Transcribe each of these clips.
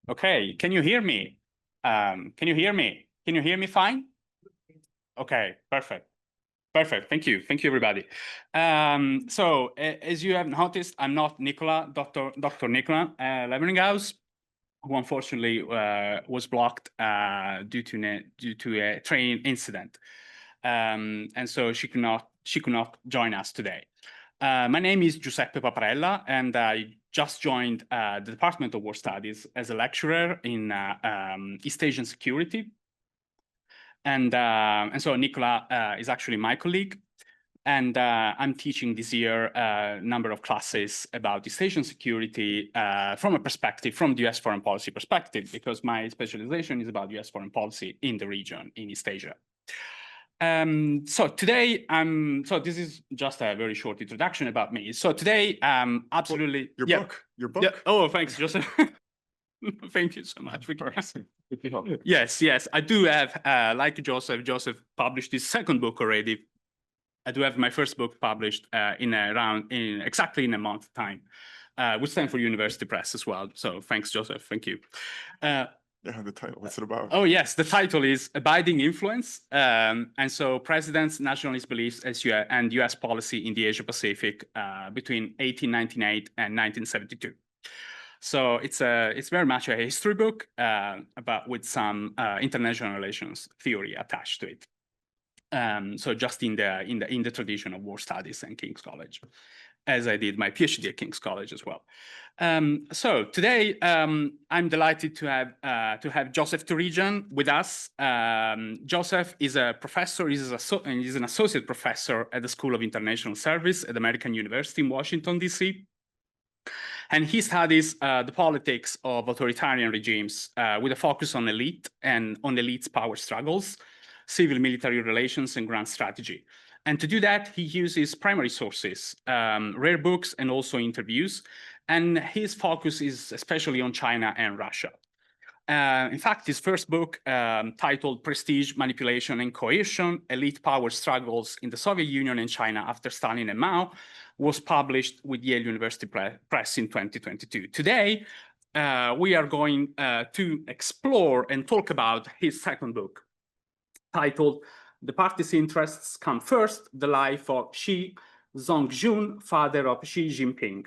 Okay, can you hear me? Can you hear me? Can you hear me fine? Okay, perfect. Perfect. Thank you. Thank you, everybody. As you have noticed, I'm not Nicola, Dr. Nicola Leveringhouse, who unfortunately was blocked due to a train incident, and so she could not join us today. My name is Giuseppe Paparella, and I just joined the Department of War Studies as a lecturer in East Asian security. And so Nicola is actually my colleague. And I'm teaching this year a number of classes about East Asian security from the US foreign policy perspective, because my specialization is about US foreign policy in the region, in East Asia. So today, so this is just a very short introduction about me. So today, absolutely. Well, your book. Yeah. Oh, thanks, Joseph. Thank you so much. Yes, I do have, like Joseph published his second book already. I do have my first book published exactly in a month's time, with Stanford University Press as well. So thanks, Joseph. Thank you. Yeah, the title. What's it about? Oh, yes. The title is Abiding Influence. And so Presidents, Nationalist Beliefs, and US Policy in the Asia Pacific between 1898 and 1972. So it's very much a history book, with some international relations theory attached to it. So just in the tradition of war studies and King's College, as I did my PhD at King's College as well. So today I'm delighted to have Joseph Torigian with us. Joseph is a professor. He's an associate professor at the School of International Service at American University in Washington, D.C. And he studies the politics of authoritarian regimes with a focus on elite and on elites' power struggles, civil-military relations, and grand strategy. And to do that, he uses primary sources, rare books, and also interviews. And his focus is especially on China and Russia. In fact, his first book, titled Prestige, Manipulation, and Coercion, Elite Power Struggles in the Soviet Union and China After Stalin and Mao, was published with Yale University Press in 2022. Today, we are going to explore and talk about his second book, titled The Party's Interests Come First, The Life of Xi Zhongxun, Father of Xi Jinping.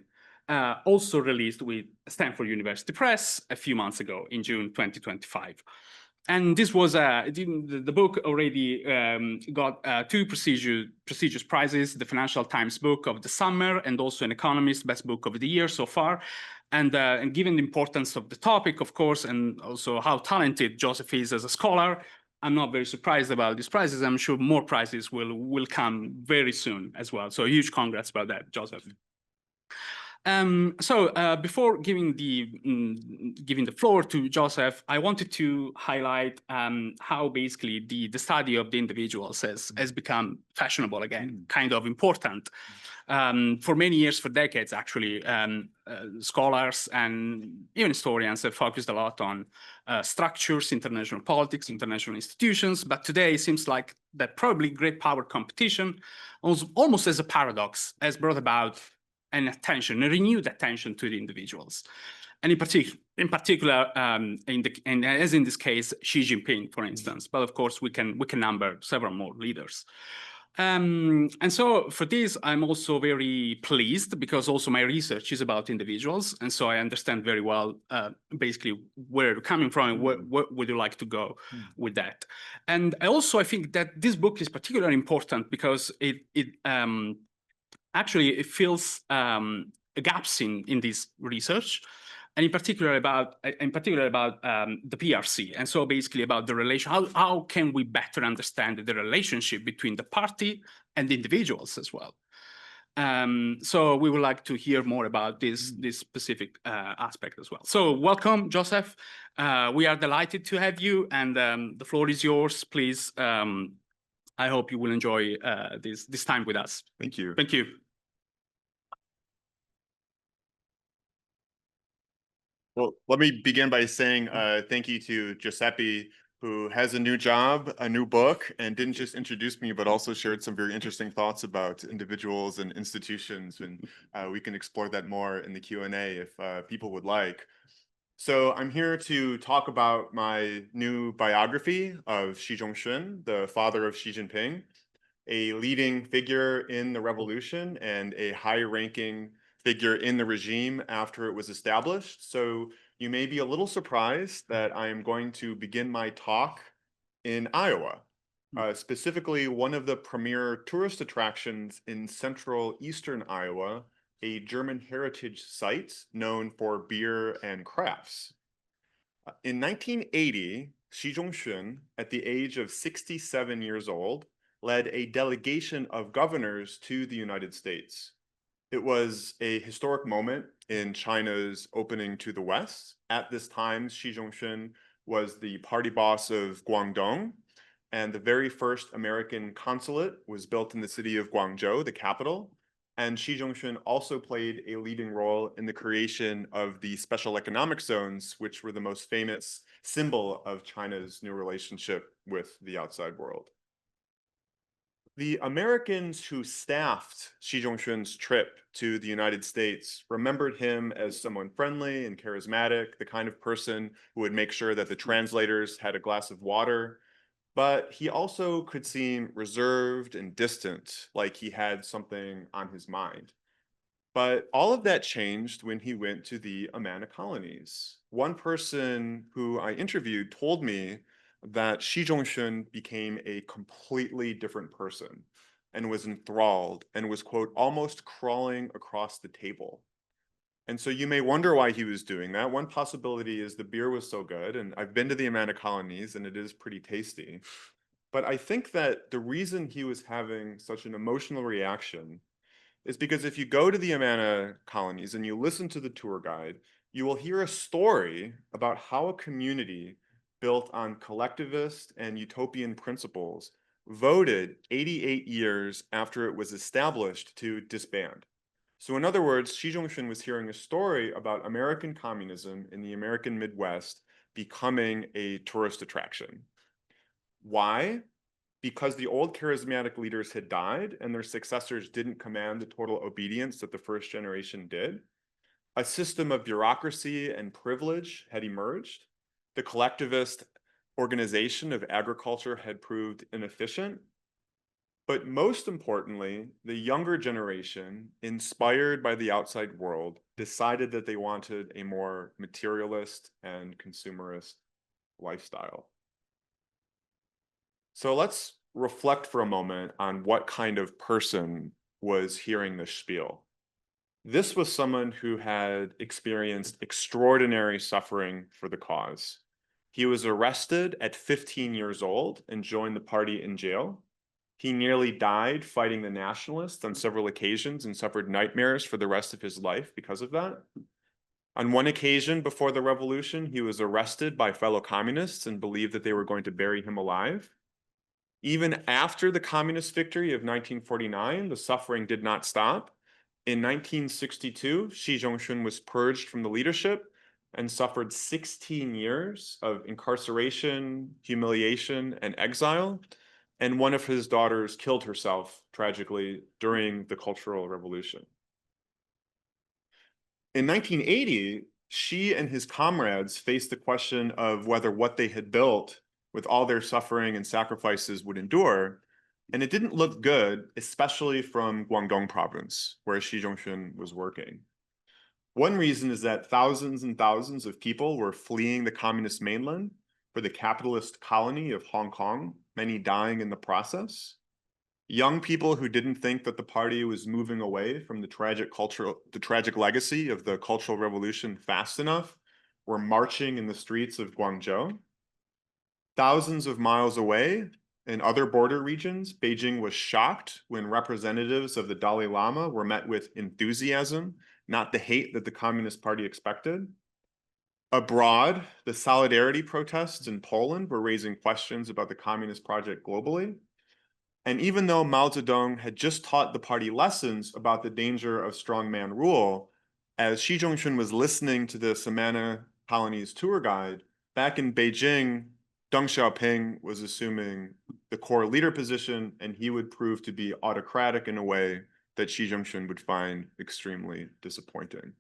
Also released with Stanford University Press a few months ago in June 2025. And this was the book already got two prestigious prizes, the Financial Times Book of the Summer and also an Economist Best Book of the Year so far. And given the importance of the topic, of course, and also how talented Joseph is as a scholar, I'm not very surprised about these prizes. I'm sure more prizes will come very soon as well. So huge congrats about that, Joseph. Before giving the floor to Joseph, I wanted to highlight how basically the study of the individuals has become fashionable again, kind of important. For many years, for decades, actually, scholars and even historians have focused a lot on structures, international politics, international institutions. But today, it seems like that probably great power competition, almost as a paradox, has brought about a renewed attention to the individuals, and in particular, as in this case, Xi Jinping, for instance. But of course, we can number several more leaders. And so for this, I'm also very pleased because also my research is about individuals, and so I understand very well basically where you're coming from and where would you like to go with that. And I think that this book is particularly important because it fills gaps in this research, and in particular about the PRC, and so basically about the relation. How can we better understand the relationship between the party and the individuals as well? So we would like to hear more about this specific aspect as well. So welcome, Joseph. We are delighted to have you, and the floor is yours. Please. I hope you will enjoy this time with us. Thank you. Thank you. Well, let me begin by saying thank you to Giuseppe, who has a new job, a new book, and didn't just introduce me, but also shared some very interesting thoughts about individuals and institutions. And we can explore that more in the Q&A if people would like. So I'm here to talk about my new biography of Xi Zhongxun, the father of Xi Jinping, a leading figure in the revolution and a high-ranking figure in the regime after it was established. So you may be a little surprised that I am going to begin my talk in Iowa, specifically one of the premier tourist attractions in central eastern Iowa, a German heritage site known for beer and crafts. In 1980, Xi Zhongxun, at the age of 67 years old, led a delegation of governors to the United States. It was a historic moment in China's opening to the West. At this time, Xi Zhongxun was the party boss of Guangdong, and the very first American consulate was built in the city of Guangzhou, the capital. And Xi Zhongxun also played a leading role in the creation of the special economic zones, which were the most famous symbol of China's new relationship with the outside world. The Americans who staffed Xi Zhongxun's trip to the United States remembered him as someone friendly and charismatic, the kind of person who would make sure that the translators had a glass of water. But he also could seem reserved and distant, like he had something on his mind. But all of that changed when he went to the Amana colonies. One person who I interviewed told me that Xi Zhongxun became a completely different person and was enthralled and was, quote, almost crawling across the table. And so you may wonder why he was doing that. One possibility is the beer was so good, and I've been to the Amana colonies and it is pretty tasty. But I think that the reason he was having such an emotional reaction is because if you go to the Amana colonies and you listen to the tour guide, you will hear a story about how a community built on collectivist and utopian principles voted 88 years after it was established to disband. So in other words, Xi Zhongxun was hearing a story about American communism in the American Midwest becoming a tourist attraction. Why? Because the old charismatic leaders had died and their successors didn't command the total obedience that the first generation did. A system of bureaucracy and privilege had emerged. The collectivist organization of agriculture had proved inefficient. But most importantly, the younger generation, inspired by the outside world, decided that they wanted a more materialist and consumerist lifestyle. So let's reflect for a moment on what kind of person was hearing this spiel. This was someone who had experienced extraordinary suffering for the cause. He was arrested at 15 years old and joined the party in jail. He nearly died fighting the nationalists on several occasions and suffered nightmares for the rest of his life because of that. On one occasion before the revolution, he was arrested by fellow communists and believed that they were going to bury him alive. Even after the communist victory of 1949, the suffering did not stop. In 1962, Xi Zhongxun was purged from the leadership and suffered 16 years of incarceration, humiliation, and exile. And one of his daughters killed herself tragically during the Cultural Revolution. In 1980, Xi and his comrades faced the question of whether what they had built with all their suffering and sacrifices would endure. And it didn't look good, especially from Guangdong province, where Xi Zhongxun was working. One reason is that thousands and thousands of people were fleeing the communist mainland for the capitalist colony of Hong Kong, many dying in the process. Young people who didn't think that the party was moving away from the tragic legacy of the Cultural Revolution fast enough were marching in the streets of Guangzhou. Thousands of miles away, in other border regions, Beijing was shocked when representatives of the Dalai Lama were met with enthusiasm, not the hate that the Communist Party expected. Abroad, the solidarity protests in Poland were raising questions about the Communist project globally. And even though Mao Zedong had just taught the party lessons about the danger of strongman rule, as Xi Zhongxun was listening to the Samana colony's tour guide, back in Beijing, Deng Xiaoping was assuming the core leader position, and he would prove to be autocratic in a way that Xi Zhongxun would find extremely disappointing.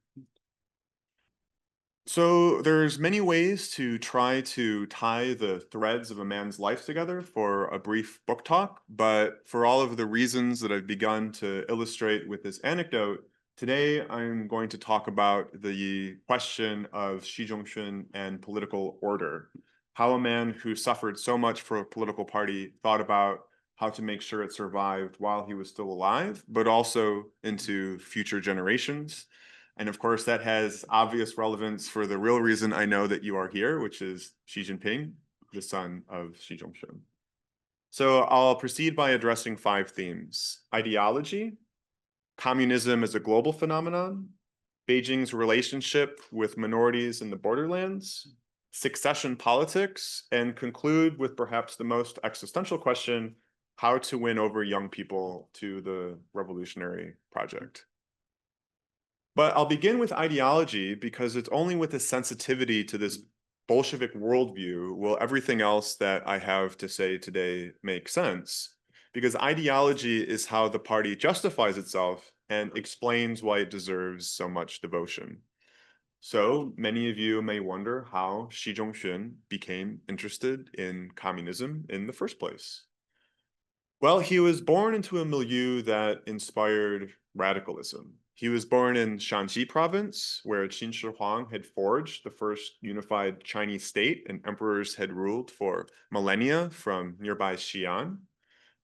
So there's many ways to try to tie the threads of a man's life together for a brief book talk, but for all of the reasons that I've begun to illustrate with this anecdote, today I'm going to talk about the question of Xi Zhongxun and political order. How a man who suffered so much for a political party thought about how to make sure it survived while he was still alive, but also into future generations. And of course, that has obvious relevance for the real reason I know that you are here, which is Xi Jinping, the son of Xi Zhongxun. So I'll proceed by addressing 5 themes: ideology, communism as a global phenomenon, Beijing's relationship with minorities in the borderlands, succession politics, and conclude with perhaps the most existential question: how to win over young people to the revolutionary project. But I'll begin with ideology because it's only with a sensitivity to this Bolshevik worldview will everything else that I have to say today make sense. Because ideology is how the party justifies itself and explains why it deserves so much devotion. So many of you may wonder how Xi Zhongxun became interested in communism in the first place. Well, he was born into a milieu that inspired radicalism. He was born in Shanxi province, where Qin Shi Huang had forged the first unified Chinese state, and emperors had ruled for millennia from nearby Xi'an.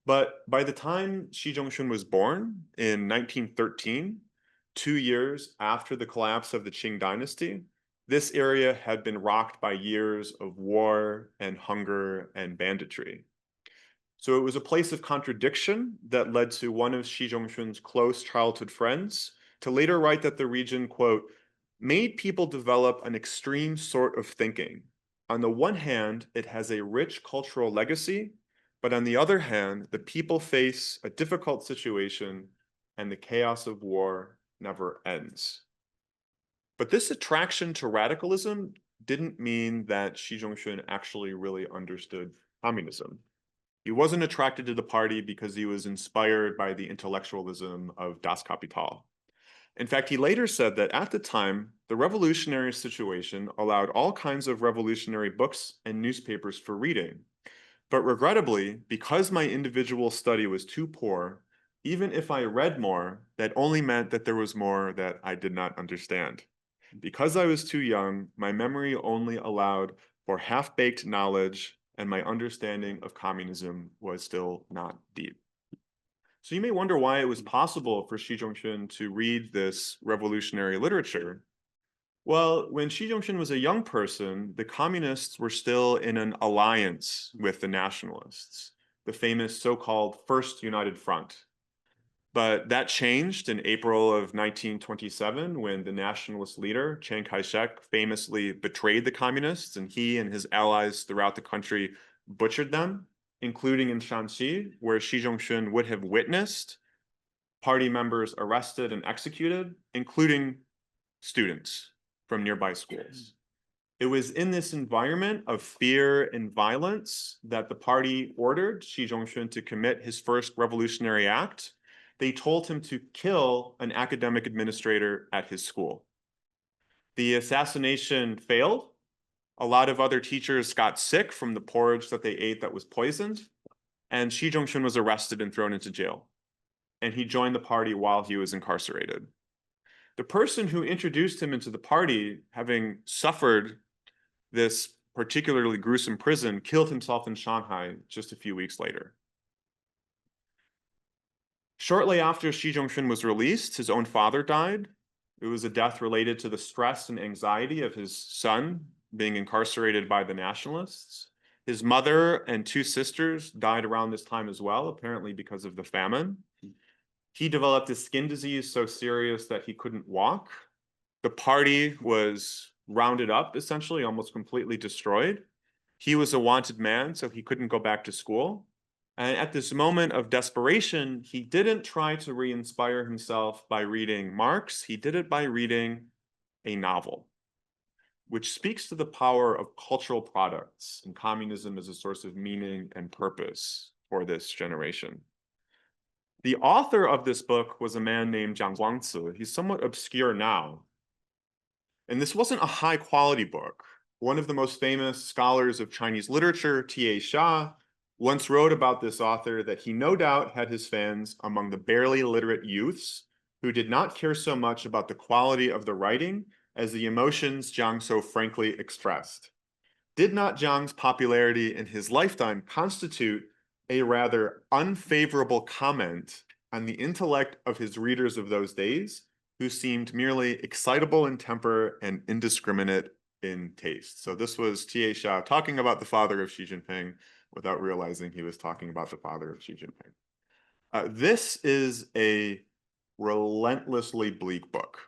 But by the time Xi Zhongxun was born in 1913, 2 years after the collapse of the Qing dynasty, this area had been rocked by years of war and hunger and banditry. So it was a place of contradiction that led to one of Xi Zhongxun's close childhood friends to later write that the region, quote, made people develop an extreme sort of thinking. On the one hand, it has a rich cultural legacy, but on the other hand, the people face a difficult situation and the chaos of war never ends. But this attraction to radicalism didn't mean that Xi Zhongxun actually really understood communism. He wasn't attracted to the party because he was inspired by the intellectualism of Das Kapital. In fact, he later said that at the time, the revolutionary situation allowed all kinds of revolutionary books and newspapers for reading. But regrettably, because my individual study was too poor, even if I read more, that only meant that there was more that I did not understand. Because I was too young, my memory only allowed for half-baked knowledge, and my understanding of communism was still not deep. So you may wonder why it was possible for Xi Zhongxun to read this revolutionary literature. Well, when Xi Zhongxun was a young person, the communists were still in an alliance with the nationalists, the famous so-called First United Front. But that changed in April of 1927 when the nationalist leader, Chiang Kai-shek, famously betrayed the communists, and he and his allies throughout the country butchered them, including in Shanxi, where Xi Zhongxun would have witnessed party members arrested and executed, including students from nearby schools. It was in this environment of fear and violence that the party ordered Xi Zhongxun to commit his first revolutionary act. They told him to kill an academic administrator at his school. The assassination failed. A lot of other teachers got sick from the porridge that they ate that was poisoned, and Xi Zhongxun was arrested and thrown into jail. And he joined the party while he was incarcerated. The person who introduced him into the party, having suffered this particularly gruesome prison, killed himself in Shanghai just a few weeks later. Shortly after Xi Zhongxun was released, his own father died. It was a death related to the stress and anxiety of his son being incarcerated by the nationalists. His mother and 2 sisters died around this time as well, apparently because of the famine. He developed a skin disease so serious that he couldn't walk. The party was rounded up, essentially, almost completely destroyed. He was a wanted man, so he couldn't go back to school. And at this moment of desperation, he didn't try to re-inspire himself by reading Marx. He did it by reading a novel, which speaks to the power of cultural products and communism as a source of meaning and purpose for this generation. The author of this book was a man named Jiang Guangci. He's somewhat obscure now. And this wasn't a high quality book. One of the most famous scholars of Chinese literature, T.A. Xia, once wrote about this author that he no doubt had his fans among the barely literate youths who did not care so much about the quality of the writing as the emotions Jiang so frankly expressed. Did not Jiang's popularity in his lifetime constitute a rather unfavorable comment on the intellect of his readers of those days, who seemed merely excitable in temper and indiscriminate in taste? So this was T.A. Xia talking about the father of Xi Jinping without realizing he was talking about the father of Xi Jinping. This is a relentlessly bleak book,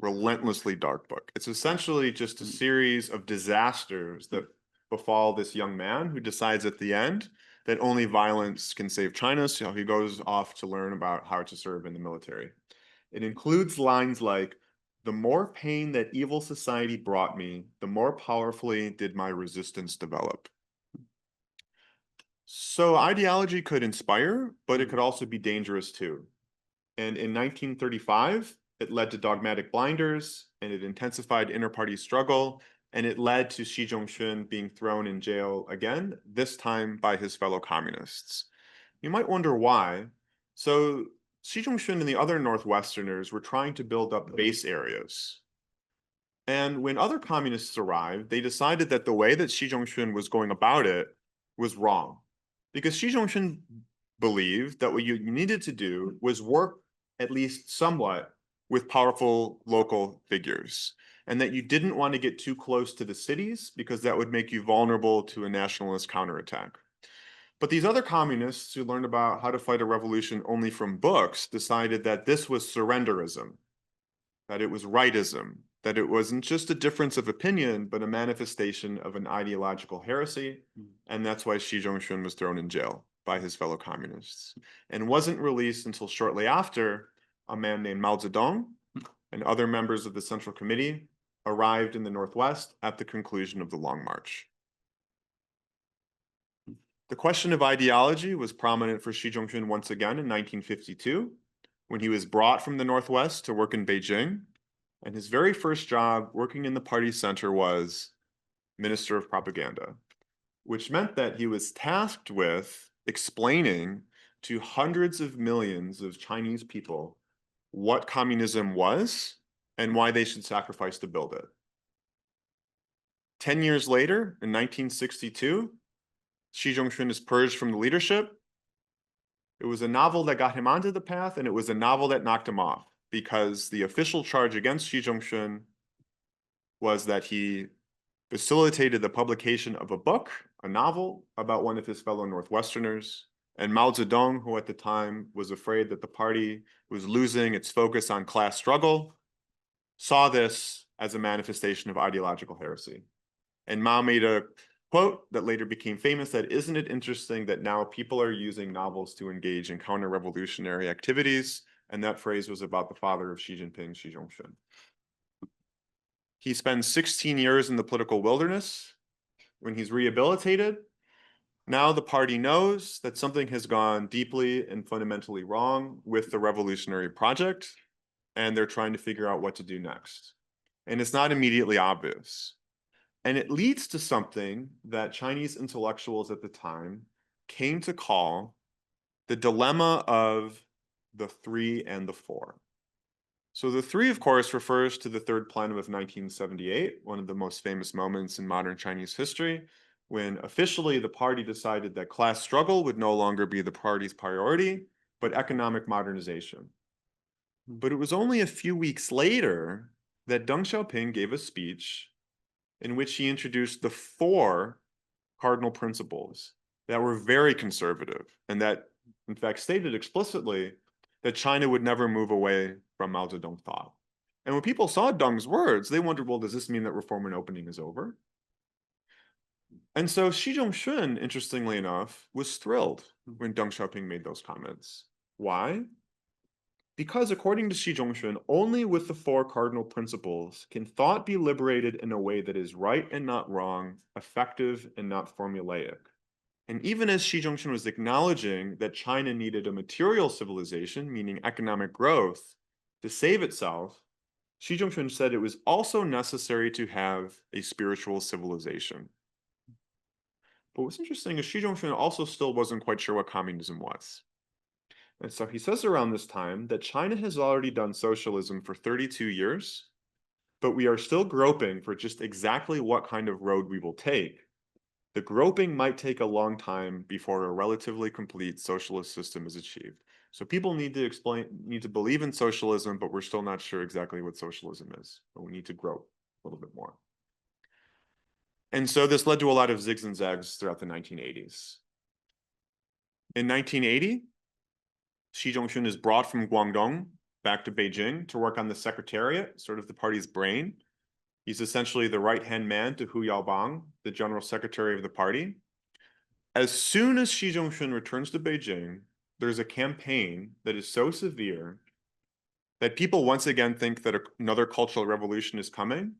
relentlessly dark book. It's essentially just a series of disasters that befall this young man who decides at the end that only violence can save China, so he goes off to learn about how to serve in the military. It includes lines like, "The more pain that evil society brought me, the more powerfully did my resistance develop." So ideology could inspire, but it could also be dangerous too. And in 1935, it led to dogmatic blinders, and it intensified inter-party struggle, and it led to Xi Zhongxun being thrown in jail again, this time by his fellow communists. You might wonder why. So Xi Zhongxun and the other Northwesterners were trying to build up base areas. And when other communists arrived, they decided that the way that Xi Zhongxun was going about it was wrong. Because Xi Zhongxun believed that what you needed to do was work at least somewhat with powerful local figures, and that you didn't want to get too close to the cities because that would make you vulnerable to a nationalist counterattack. But these other communists who learned about how to fight a revolution only from books decided that this was surrenderism, that it was rightism, that it wasn't just a difference of opinion, but a manifestation of an ideological heresy. And that's why Xi Zhongxun was thrown in jail by his fellow communists and wasn't released until shortly after a man named Mao Zedong and other members of the Central Committee arrived in the Northwest at the conclusion of the Long March. The question of ideology was prominent for Xi Zhongxun once again in 1952, when he was brought from the Northwest to work in Beijing. And his very first job working in the party center was Minister of Propaganda, which meant that he was tasked with explaining to hundreds of millions of Chinese people what communism was and why they should sacrifice to build it. 10 years later, in 1962, Xi Zhongxun is purged from the leadership. It was a novel that got him onto the path, and it was a novel that knocked him off, because the official charge against Xi Zhongxun was that he facilitated the publication of a book, a novel, about one of his fellow Northwesterners. And Mao Zedong, who at the time was afraid that the party was losing its focus on class struggle, saw this as a manifestation of ideological heresy. And Mao made a quote that later became famous that, "Isn't it interesting that now people are using novels to engage in counter-revolutionary activities?" And that phrase was about the father of Xi Jinping, Xi Zhongxun. He spends 16 years in the political wilderness. When he's rehabilitated, now the party knows that something has gone deeply and fundamentally wrong with the revolutionary project, and they're trying to figure out what to do next. And it's not immediately obvious. And it leads to something that Chinese intellectuals at the time came to call the dilemma of the 3 and the 4. So the 3, of course, refers to the Third Plenum of 1978, one of the most famous moments in modern Chinese history, when officially the party decided that class struggle would no longer be the party's priority, but economic modernization. But it was only a few weeks later that Deng Xiaoping gave a speech in which he introduced the 4 cardinal principles that were very conservative and that, in fact, stated explicitly that China would never move away from Mao Zedong thought. And when people saw Deng's words, they wondered, well, does this mean that reform and opening is over? And so Xi Zhongxun, interestingly enough, was thrilled when Deng Xiaoping made those comments. Why? Because according to Xi Zhongxun, only with the 4 cardinal principles can thought be liberated in a way that is right and not wrong, effective and not formulaic. And even as Xi Zhongxun was acknowledging that China needed a material civilization, meaning economic growth, to save itself, Xi Zhongxun said it was also necessary to have a spiritual civilization. But what's interesting is Xi Zhongxun also still wasn't quite sure what communism was. And so he says around this time that China has already done socialism for 32 years, but we are still groping for just exactly what kind of road we will take. The groping might take a long time before a relatively complete socialist system is achieved. So people need to believe in socialism, but we're still not sure exactly what socialism is. But we need to grope a little bit more. And so this led to a lot of zigs and zags throughout the 1980s. In 1980, Xi Zhongxun is brought from Guangdong back to Beijing to work on the secretariat, sort of the party's brain. He's essentially the right-hand man to Hu Yaobang, the general secretary of the party. As soon as Xi Zhongxun returns to Beijing, there's a campaign that is so severe that people once again think that another cultural revolution is coming.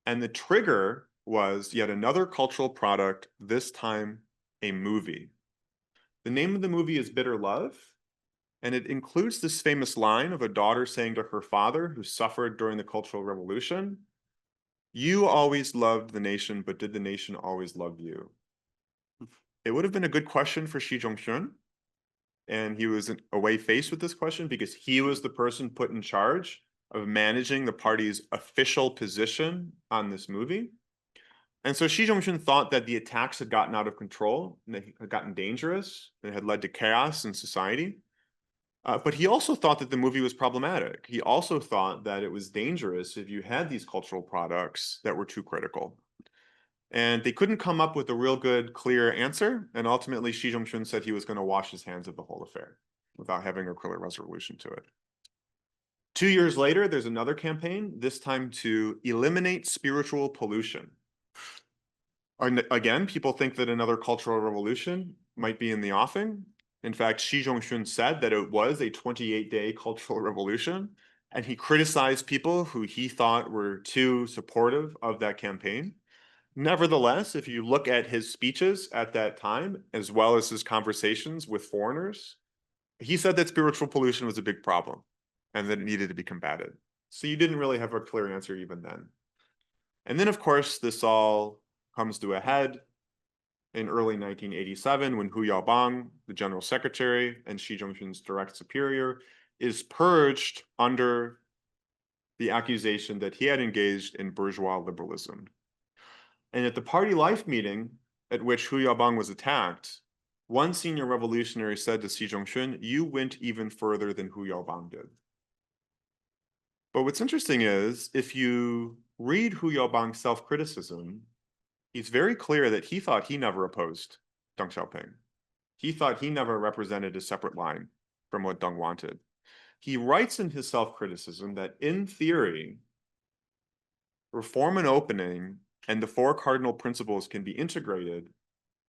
And the trigger was yet another cultural product, this time a movie. The name of the movie is Bitter Love, and it includes this famous line of a daughter saying to her father, who suffered during the Cultural Revolution, "You always loved the nation, but did the nation always love you?" It would have been a good question for Xi Zhongxun, and he was away faced with this question because he was the person put in charge of managing the party's official position on this movie. And so Xi Zhongxun thought that the attacks had gotten out of control, and they had gotten dangerous, and had led to chaos in society. But he also thought that the movie was problematic. He also thought that it was dangerous if you had these cultural products that were too critical. And they couldn't come up with a real good, clear answer. And ultimately, Xi Zhongxun said he was going to wash his hands of the whole affair without having a clear resolution to it. 2 years later, there's another campaign, this time to eliminate spiritual pollution. And again, people think that another cultural revolution might be in the offing. In fact, Xi Zhongxun said that it was a 28-day cultural revolution, and he criticized people who he thought were too supportive of that campaign. Nevertheless, if you look at his speeches at that time, as well as his conversations with foreigners, he said that spiritual pollution was a big problem and that it needed to be combated. So you didn't really have a clear answer even then. And then, of course, this all comes to a head in early 1987 when Hu Yaobang, the general secretary and Xi Zhongxun's direct superior, is purged under the accusation that he had engaged in bourgeois liberalism. And at the party life meeting at which Hu Yaobang was attacked, one senior revolutionary said to Xi Zhongxun, "You went even further than Hu Yaobang did." But what's interesting is, if you read Hu Yaobang's self-criticism, he's very clear that he thought he never opposed Deng Xiaoping. He thought he never represented a separate line from what Deng wanted. He writes in his self-criticism that in theory, reform and opening and the four cardinal principles can be integrated,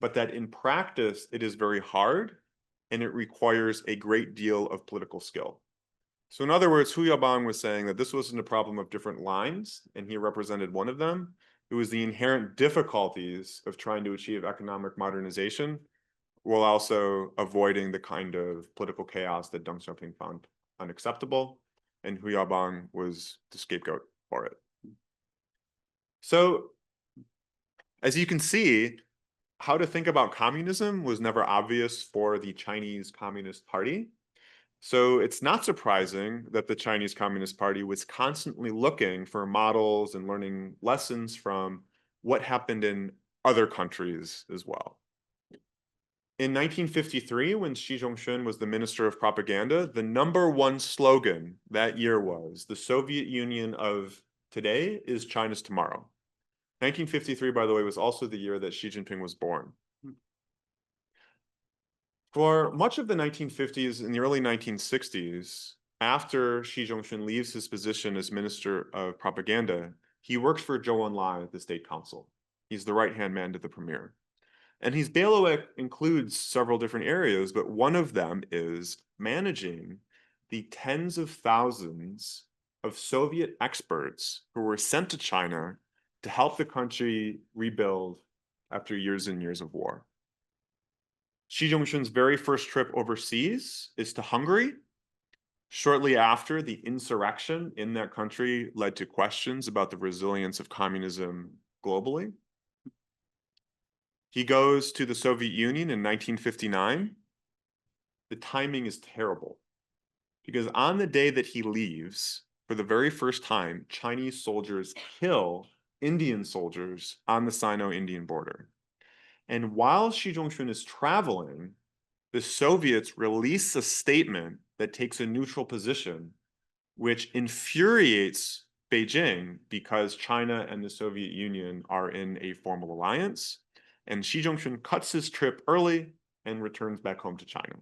but that in practice, it is very hard and it requires a great deal of political skill. So in other words, Hu Yaobang was saying that this wasn't a problem of different lines, and he represented one of them. It was the inherent difficulties of trying to achieve economic modernization while also avoiding the kind of political chaos that Deng Xiaoping found unacceptable, and Hu Yaobang was the scapegoat for it. So as you can see, how to think about communism was never obvious for the Chinese Communist Party. So it's not surprising that the Chinese Communist Party was constantly looking for models and learning lessons from what happened in other countries as well. In 1953, when Xi Zhongxun was the Minister of Propaganda, the #1 slogan that year was, "The Soviet Union of today is China's tomorrow." 1953, by the way, was also the year that Xi Jinping was born. For much of the 1950s and the early 1960s, after Xi Zhongxun leaves his position as Minister of Propaganda, he works for Zhou Enlai at the State Council. He's the right-hand man to the premier. And his bailiwick includes several different areas, but one of them is managing the tens of thousands of Soviet experts who were sent to China to help the country rebuild after years and years of war. Xi Zhongxun's very first trip overseas is to Hungary. Shortly after, the insurrection in that country led to questions about the resilience of communism globally. He goes to the Soviet Union in 1959. The timing is terrible because on the day that he leaves, for the very first time, Chinese soldiers kill Indian soldiers on the Sino-Indian border. And while Xi Zhongxun is traveling, the Soviets release a statement that takes a neutral position, which infuriates Beijing because China and the Soviet Union are in a formal alliance. And Xi Zhongxun cuts his trip early and returns back home to China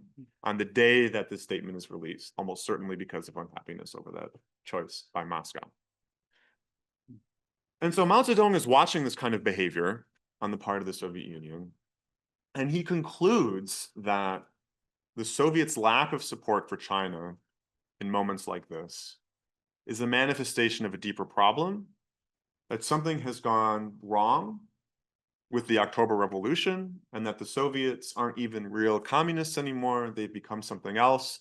on the day that this statement is released, almost certainly because of unhappiness over that choice by Moscow. And so Mao Zedong is watching this kind of behavior on the part of the Soviet Union, and he concludes that the Soviets' lack of support for China in moments like this is a manifestation of a deeper problem, that something has gone wrong with the October Revolution, and that the Soviets aren't even real communists anymore. They've become something else,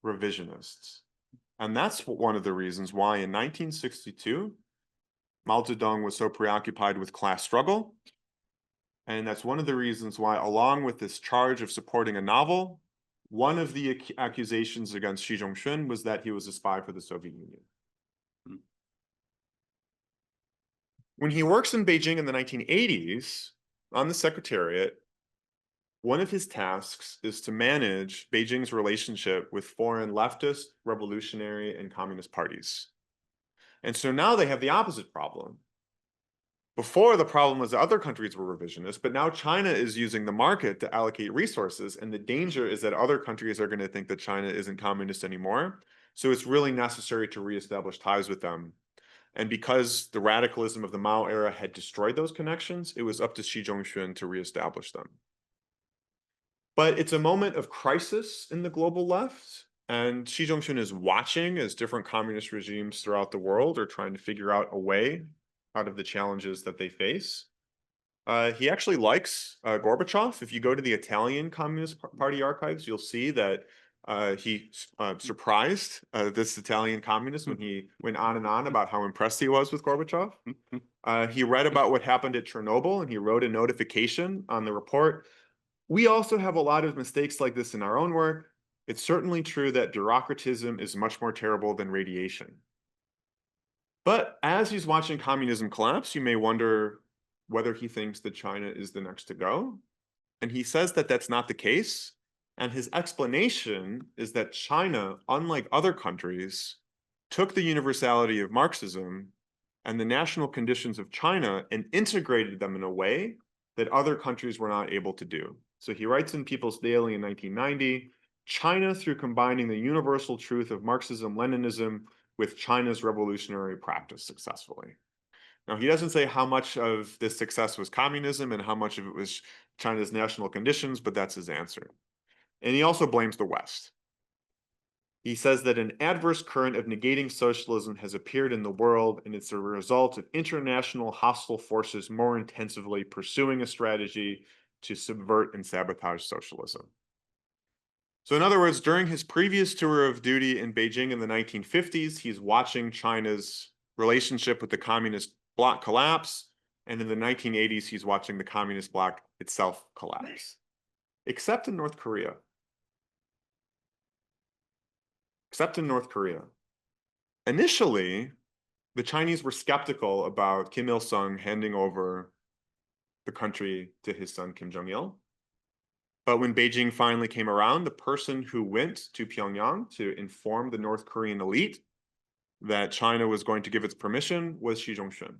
revisionists. And that's one of the reasons why in 1962, Mao Zedong was so preoccupied with class struggle. And that's one of the reasons why, along with this charge of supporting a novel, one of the accusations against Xi Zhongxun was that he was a spy for the Soviet Union. When he works in Beijing in the 1980s on the Secretariat, one of his tasks is to manage Beijing's relationship with foreign leftist, revolutionary, and communist parties. And so now they have the opposite problem. Before, the problem was that other countries were revisionist, but now China is using the market to allocate resources, and the danger is that other countries are going to think that China isn't communist anymore. So it's really necessary to reestablish ties with them. And because the radicalism of the Mao era had destroyed those connections, it was up to Xi Zhongxun to reestablish them. But it's a moment of crisis in the global left, and Xi Zhongxun is watching as different communist regimes throughout the world are trying to figure out a way out of the challenges that they face. He actually likes Gorbachev. If you go to the Italian Communist Party archives, you'll see that he surprised this Italian communist when he went on and on about how impressed he was with Gorbachev. He read about what happened at Chernobyl, and he wrote a notification on the report. We also have a lot of mistakes like this in our own work. It's certainly true that bureaucratism is much more terrible than radiation. But as he's watching communism collapse, you may wonder whether he thinks that China is the next to go. And he says that that's not the case. And his explanation is that China, unlike other countries, took the universality of Marxism and the national conditions of China and integrated them in a way that other countries were not able to do. So he writes in People's Daily in 1990, China, through combining the universal truth of Marxism-Leninism with China's revolutionary practice successfully. Now, he doesn't say how much of this success was communism and how much of it was China's national conditions, but that's his answer. And he also blames the West. He says that an adverse current of negating socialism has appeared in the world, and it's a result of international hostile forces more intensively pursuing a strategy to subvert and sabotage socialism. So in other words, during his previous tour of duty in Beijing in the 1950s, he's watching China's relationship with the communist bloc collapse. And in the 1980s, he's watching the communist bloc itself collapse, except in North Korea. Except in North Korea. Initially, the Chinese were skeptical about Kim Il-sung handing over the country to his son, Kim Jong-il. But when Beijing finally came around, the person who went to Pyongyang to inform the North Korean elite that China was going to give its permission was Xi Zhongxun.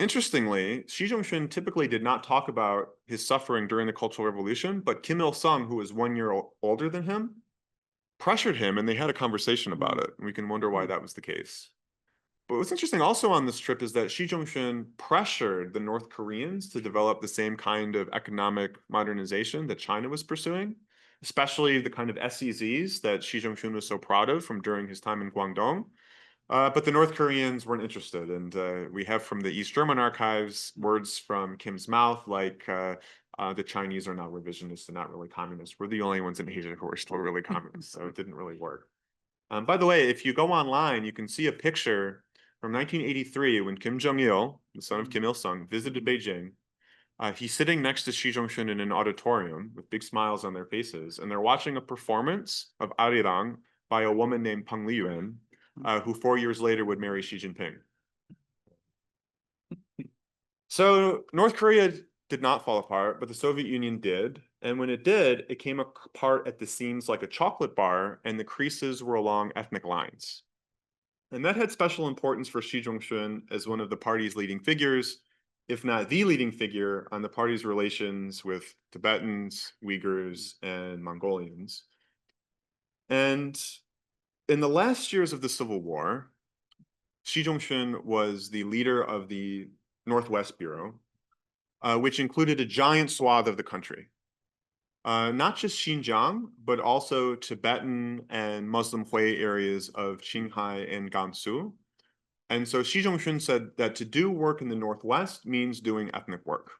Interestingly, Xi Zhongxun typically did not talk about his suffering during the Cultural Revolution, but Kim Il-sung, who was 1 year older than him, pressured him, and they had a conversation about it. And we can wonder why that was the case. But what's interesting also on this trip is that Xi Zhongxun pressured the North Koreans to develop the same kind of economic modernization that China was pursuing, especially the kind of SEZs that Xi Zhongxun was so proud of from during his time in Guangdong. But the North Koreans weren't interested. And we have from the East German archives words from Kim's mouth like the Chinese are not revisionists and not really communists. We're the only ones in Asia who are still really communists. So it didn't really work. By the way, if you go online, you can see a picture from 1983 when Kim Jong-il, the son of Kim Il-sung, visited Beijing. He's sitting next to Xi Zhongxun in an auditorium with big smiles on their faces, and they're watching a performance of Arirang by a woman named Peng Liyuan, who 4 years later would marry Xi Jinping. So North Korea did not fall apart, but the Soviet Union did. And when it did, it came apart at the seams like a chocolate bar, and the creases were along ethnic lines. And that had special importance for Xi Zhongxun as one of the party's leading figures, if not the leading figure on the party's relations with Tibetans, Uyghurs, and Mongolians. And in the last years of the Civil War, Xi Zhongxun was the leader of the Northwest Bureau, which included a giant swath of the country. Not just Xinjiang, but also Tibetan and Muslim Hui areas of Qinghai and Gansu. And so Xi Zhongxun said that to do work in the Northwest means doing ethnic work.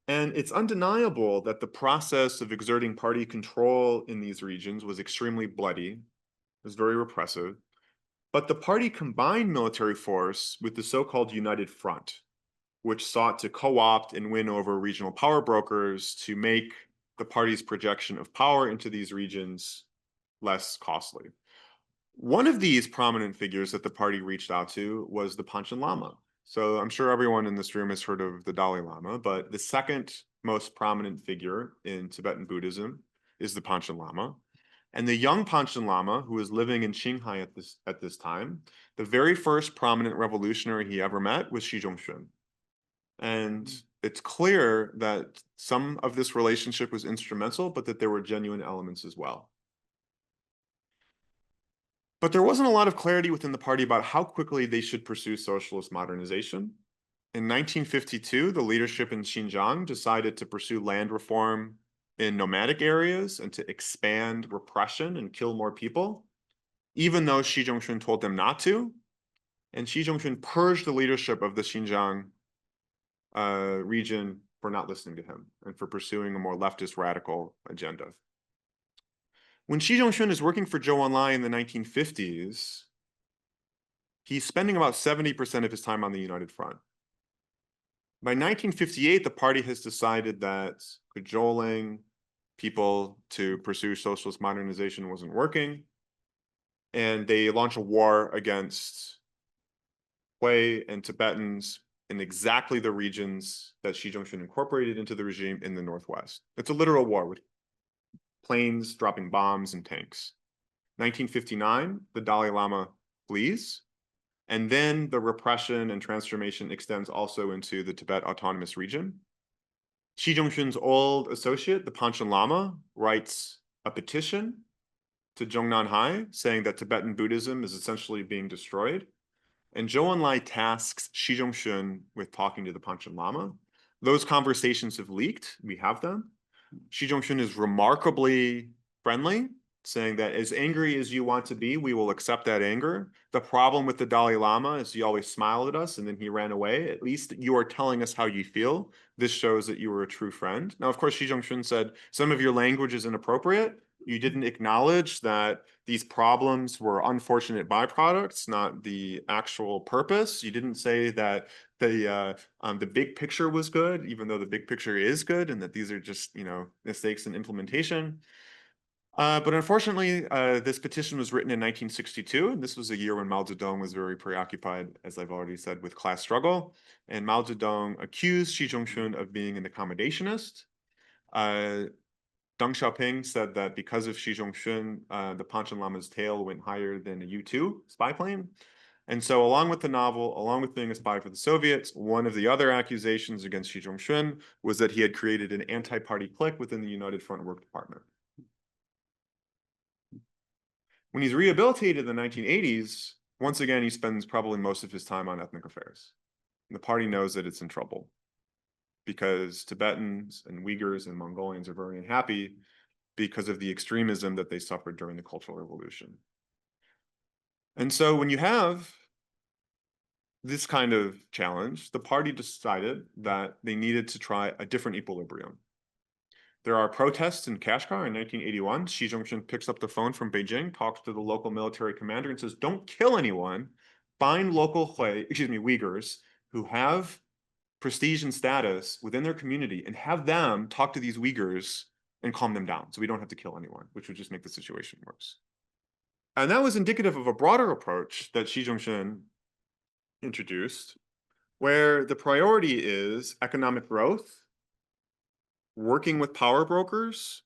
And it's undeniable that the process of exerting party control in these regions was extremely bloody. It was very repressive. But the party combined military force with the so-called United Front, which sought to co-opt and win over regional power brokers to make the party's projection of power into these regions less costly. One of these prominent figures that the party reached out to was the Panchen Lama. So I'm sure everyone in this room has heard of the Dalai Lama, but the second most prominent figure in Tibetan Buddhism is the Panchen Lama. And the young Panchen Lama, who was living in Qinghai at this time, the very first prominent revolutionary he ever met was Xi Zhongxun. And it's clear that some of this relationship was instrumental, but that there were genuine elements as well. But there wasn't a lot of clarity within the party about how quickly they should pursue socialist modernization. In 1952, the leadership in Xinjiang decided to pursue land reform in nomadic areas and to expand repression and kill more people, even though Xi Zhongxun told them not to. And Xi Zhongxun purged the leadership of the Xinjiang region for not listening to him and for pursuing a more leftist radical agenda. When Xi Zhongxun is working for Zhou Enlai in the 1950s, he's spending about 70% of his time on the United Front. By 1958, the party has decided that cajoling people to pursue socialist modernization wasn't working, and they launch a war against Hui and Tibetans in exactly the regions that Xi Zhongxun incorporated into the regime in the Northwest. It's a literal war with planes dropping bombs and tanks. 1959, the Dalai Lama flees, and then the repression and transformation extends also into the Tibet Autonomous Region. Xi Zhongxun's old associate, the Panchen Lama, writes a petition to Zhongnanhai saying that Tibetan Buddhism is essentially being destroyed. And Zhou Enlai tasks Xi Zhongxun with talking to the Panchen Lama. Those conversations have leaked. We have them. Xi Zhongxun is remarkably friendly, saying that as angry as you want to be, we will accept that anger. The problem with the Dalai Lama is he always smiled at us and then he ran away. At least you are telling us how you feel. This shows that you were a true friend. Now, of course, Xi Zhongxun said, some of your language is inappropriate. You didn't acknowledge that these problems were unfortunate byproducts, not the actual purpose. You didn't say that the big picture was good, even though the big picture is good, and that these are just, mistakes in implementation. But unfortunately, this petition was written in 1962, and this was a year when Mao Zedong was very preoccupied, as I've already said, with class struggle. And Mao Zedong accused Xi Zhongxun of being an accommodationist. Deng Xiaoping said that because of Xi Zhongxun, the Panchen Lama's tail went higher than a U-2 spy plane. And so along with the novel, along with being a spy for the Soviets, one of the other accusations against Xi Zhongxun was that he had created an anti-party clique within the United Front Work Department. When he's rehabilitated in the 1980s, once again, he spends probably most of his time on ethnic affairs. And the party knows that it's in trouble because Tibetans and Uyghurs and Mongolians are very unhappy because of the extremism that they suffered during the Cultural Revolution. And so when you have this kind of challenge, the party decided that they needed to try a different equilibrium. There are protests in Kashgar in 1981. Xi Zhongxun picks up the phone from Beijing, talks to the local military commander and says, don't kill anyone, find local Uyghurs who have prestige and status within their community and have them talk to these Uyghurs and calm them down so we don't have to kill anyone, which would just make the situation worse. And that was indicative of a broader approach that Xi Zhongxun introduced, where the priority is economic growth, working with power brokers,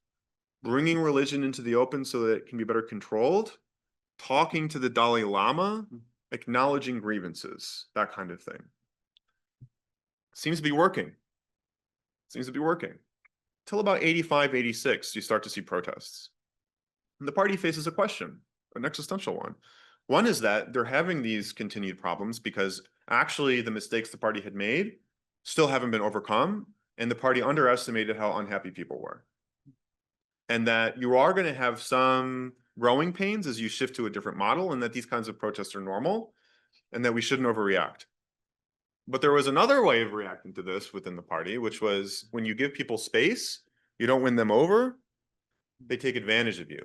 bringing religion into the open so that it can be better controlled, talking to the Dalai Lama, acknowledging grievances, that kind of thing. Seems to be working. Seems to be working. Till about 85, 86, you start to see protests. And the party faces a question, an existential one. One is that they're having these continued problems because actually the mistakes the party had made still haven't been overcome, and the party underestimated how unhappy people were. And that you are going to have some growing pains as you shift to a different model, and that these kinds of protests are normal, and that we shouldn't overreact. But there was another way of reacting to this within the party, which was when you give people space, you don't win them over, they take advantage of you.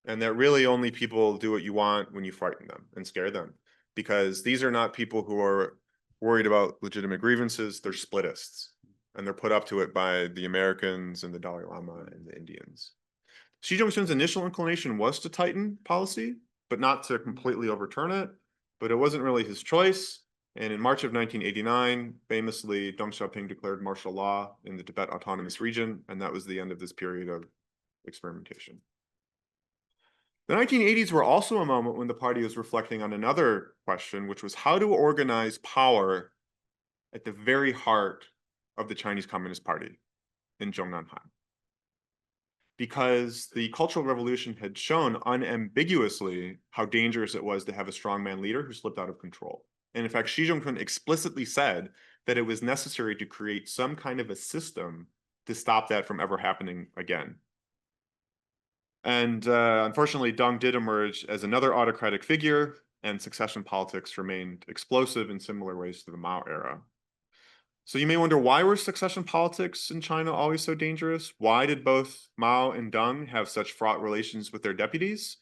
And that really only people do what you want when you frighten them and scare them, because these are not people who are worried about legitimate grievances. They're splitists, and they're put up to it by the Americans and the Dalai Lama and the Indians. Xi Zhongxun's initial inclination was to tighten policy, but not to completely overturn it. But it wasn't really his choice. And in March of 1989, famously, Deng Xiaoping declared martial law in the Tibet Autonomous Region, and that was the end of this period of experimentation. The 1980s were also a moment when the party was reflecting on another question, which was how to organize power at the very heart of the Chinese Communist Party in Zhongnanhan. Because the Cultural Revolution had shown unambiguously how dangerous it was to have a strongman leader who slipped out of control. And in fact, Xi Zhongxun explicitly said that it was necessary to create some kind of a system to stop that from ever happening again. And unfortunately, Deng did emerge as another autocratic figure, and succession politics remained explosive in similar ways to the Mao era. So you may wonder, why were succession politics in China always so dangerous? Why did both Mao and Deng have such fraught relations with their deputies?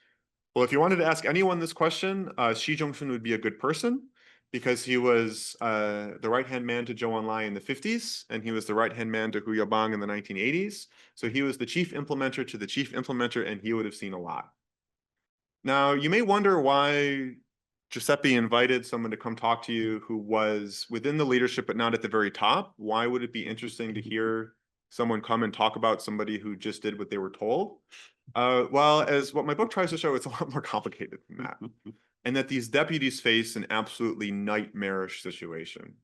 Well, if you wanted to ask anyone this question, Xi Zhongxun would be a good person, because he was the right-hand man to Zhou Enlai in the 50s, and he was the right-hand man to Hu Yaobang in the 1980s. So he was the chief implementer to the chief implementer, and he would have seen a lot. Now, you may wonder why Giuseppe invited someone to come talk to you who was within the leadership, but not at the very top. Why would it be interesting to hear someone come and talk about somebody who just did what they were told? Well, as what my book tries to show, it's a lot more complicated than that. And that these deputies face an absolutely nightmarish situation,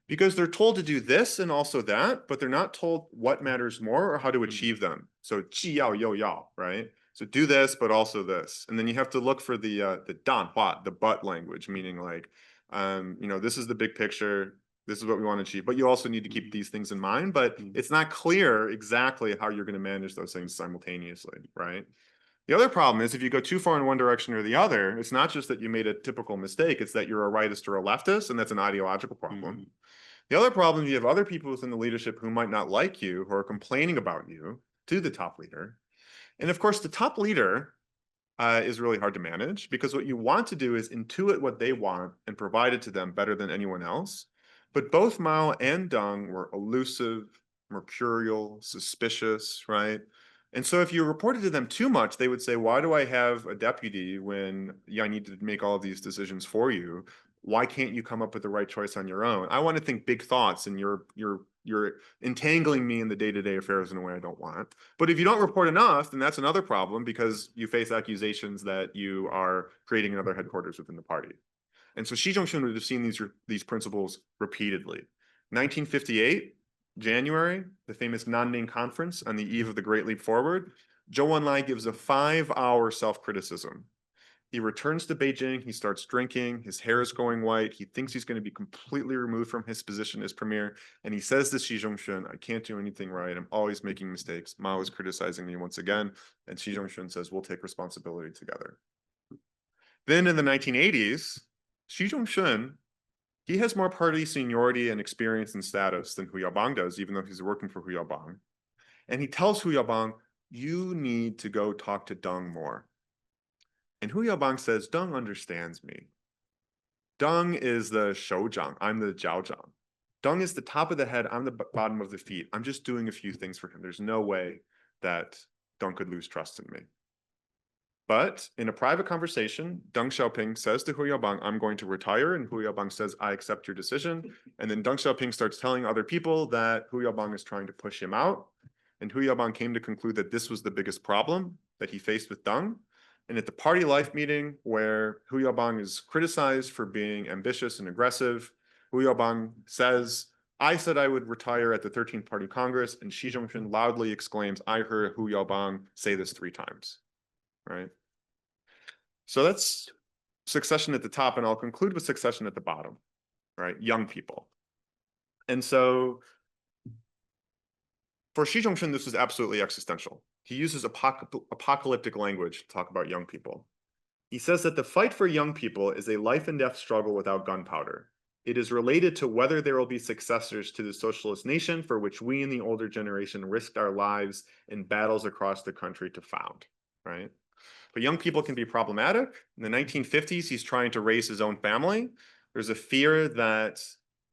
because they're told to do this and also that, but they're not told what matters more or how to achieve them. So 既要又要, right? So do this, but also this. And then you have to look for the dan hua, the but language, meaning like, this is the big picture. This is what we want to achieve, but you also need to keep these things in mind, but it's not clear exactly how you're going to manage those things simultaneously, right? The other problem is if you go too far in one direction or the other, it's not just that you made a typical mistake, it's that you're a rightist or a leftist, and that's an ideological problem. The other problem, you have other people within the leadership who might not like you, who are complaining about you to the top leader. And of course, the top leader is really hard to manage, because what you want to do is intuit what they want and provide it to them better than anyone else. But both Mao and Deng were elusive, mercurial, suspicious, right? And so if you reported to them too much, they would say, why do I have a deputy when I need to make all of these decisions for you? Why can't you come up with the right choice on your own? I want to think big thoughts, and you're entangling me in the day-to-day affairs in a way I don't want. But if you don't report enough, then that's another problem, because you face accusations that you are creating another headquarters within the party. And so Xi Zhongxun would have seen these principles repeatedly. 1958, January, the famous Nanning Conference on the eve of the Great Leap Forward, Zhou Enlai gives a 5-hour self-criticism. He returns to Beijing, he starts drinking, his hair is going white, he thinks he's going to be completely removed from his position as premier, and he says to Xi Zhongxun, I can't do anything right, I'm always making mistakes. Mao is criticizing me once again, and Xi Zhongxun says, we'll take responsibility together. Then in the 1980s, Xi Zhongxun, he has more party seniority and experience and status than Hu Yaobang does, even though he's working for Hu Yaobang. And he tells Hu Yaobang, you need to go talk to Deng more. And Hu Yaobang says, Deng understands me. Deng is the shouzhang, I'm the jiaozhang. Deng is the top of the head, I'm the bottom of the feet. I'm just doing a few things for him. There's no way that Deng could lose trust in me. But in a private conversation, Deng Xiaoping says to Hu Yaobang, I'm going to retire. And Hu Yaobang says, I accept your decision. And then Deng Xiaoping starts telling other people that Hu Yaobang is trying to push him out. And Hu Yaobang came to conclude that this was the biggest problem that he faced with Deng. And at the party life meeting, where Hu Yaobang is criticized for being ambitious and aggressive, Hu Yaobang says, I said I would retire at the 13th Party Congress, and Xi Zhongxun loudly exclaims, I heard Hu Yaobang say this 3 times, right? So that's succession at the top, and I'll conclude with succession at the bottom, right? Young people. And so for Xi Zhongxun, this was absolutely existential. He uses apocalyptic language to talk about young people. He says that the fight for young people is a life and death struggle without gunpowder. It is related to whether there will be successors to the socialist nation for which we in the older generation risked our lives in battles across the country to found, right? But young people can be problematic. In the 1950s, he's trying to raise his own family. There's a fear that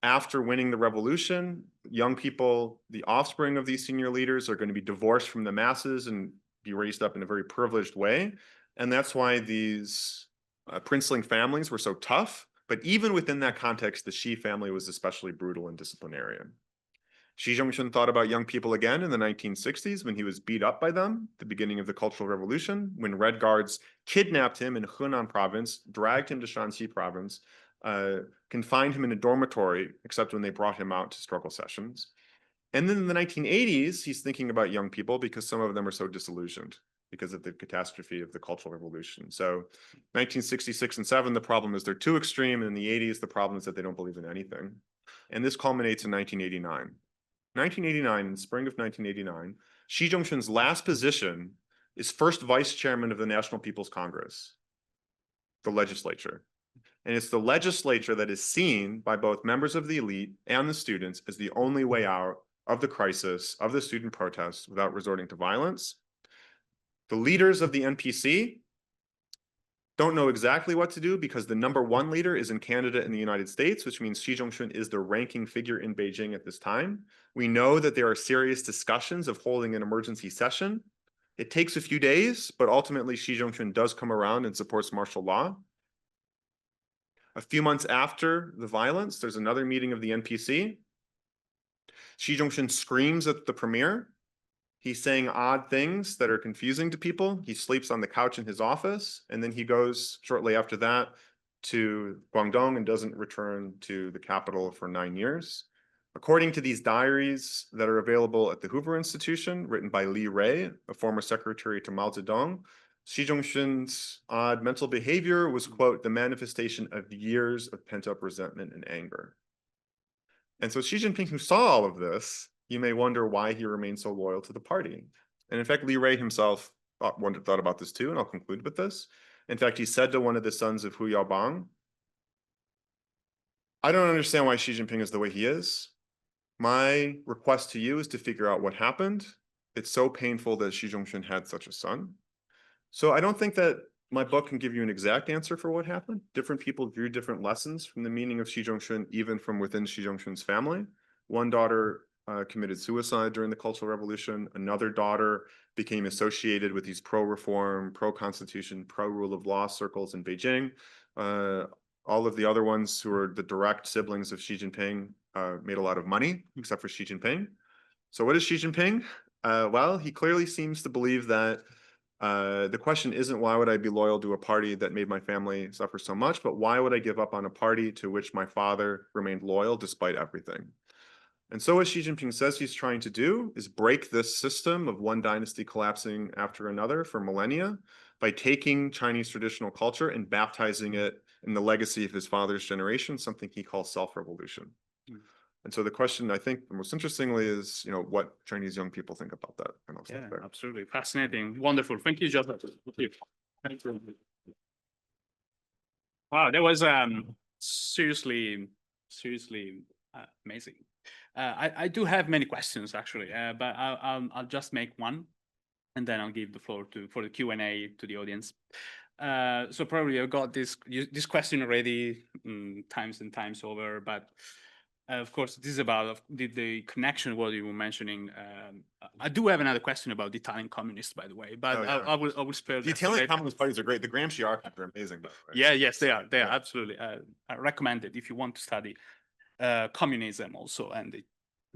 after winning the revolution, young people, the offspring of these senior leaders, are going to be divorced from the masses and be raised up in a very privileged way. And that's why these princeling families were so tough. But even within that context, the Xi family was especially brutal and disciplinarian. Xi Zhongxun thought about young people again in the 1960s when he was beat up by them, the beginning of the Cultural Revolution, when Red Guards kidnapped him in Henan province, dragged him to Shanxi province, confined him in a dormitory, except when they brought him out to struggle sessions. And then in the 1980s, he's thinking about young people because some of them are so disillusioned because of the catastrophe of the Cultural Revolution. So 1966 and 7, the problem is they're too extreme. And in the 80s, the problem is that they don't believe in anything. And this culminates in 1989. 1989, in the spring of 1989, Xi Zhongxun's last position is first vice chairman of the National People's Congress, the legislature. And it's the legislature that is seen by both members of the elite and the students as the only way out of the crisis, of the student protests, without resorting to violence. The leaders of the NPC don't know exactly what to do because the #1 leader is in Canada and the United States, which means Xi Zhongxun is the ranking figure in Beijing at this time. We know that there are serious discussions of holding an emergency session. It takes a few days, but ultimately Xi Zhongxun does come around and supports martial law. A few months after the violence, there's another meeting of the NPC. Xi Zhongxun screams at the premier. He's saying odd things that are confusing to people. He sleeps on the couch in his office, and then he goes shortly after that to Guangdong and doesn't return to the capital for 9 years. According to these diaries that are available at the Hoover Institution, written by Li Rui, a former secretary to Mao Zedong, Xi Zhongxun's odd mental behavior was, quote, the manifestation of years of pent-up resentment and anger. And so Xi Jinping, who saw all of this, you may wonder why he remained so loyal to the party. And in fact, Li Rui himself thought about this too, and I'll conclude with this. In fact, he said to one of the sons of Hu Yaobang, I don't understand why Xi Jinping is the way he is. My request to you is to figure out what happened. It's so painful that Xi Zhongxun had such a son. So I don't think that my book can give you an exact answer for what happened. Different people drew different lessons from the meaning of Xi Zhongxun, even from within Xi Zhongxun's family. One daughter committed suicide during the Cultural Revolution. Another daughter became associated with these pro-reform, pro-constitution, pro-rule of law circles in Beijing. All of the other ones who are the direct siblings of Xi Jinping made a lot of money, except for Xi Jinping. So what is Xi Jinping? Well, he clearly seems to believe that the question isn't why would I be loyal to a party that made my family suffer so much, but why would I give up on a party to which my father remained loyal despite everything? And so what Xi Jinping says he's trying to do is break this system of one dynasty collapsing after another for millennia by taking Chinese traditional culture and baptizing it in the legacy of his father's generation, something he calls self-revolution. And so the question, I think, most interestingly is, what Chinese young people think about that. And I'll stop there. Absolutely. Fascinating. Wonderful. Thank you, Giuseppe. Thank you. Wow, that was seriously amazing. I do have many questions actually, but I'll just make one, and then I'll give the floor for the Q&A to the audience. So probably I got this question already times and times over, but of course this is about the connection what you were mentioning. I do have another question about the Italian communists, by the way, but I will spare the Italian Communist parties are great. The Gramsci archives are amazing, by the way. Yeah, yes, they are absolutely. I recommend it if you want to study communism also, and the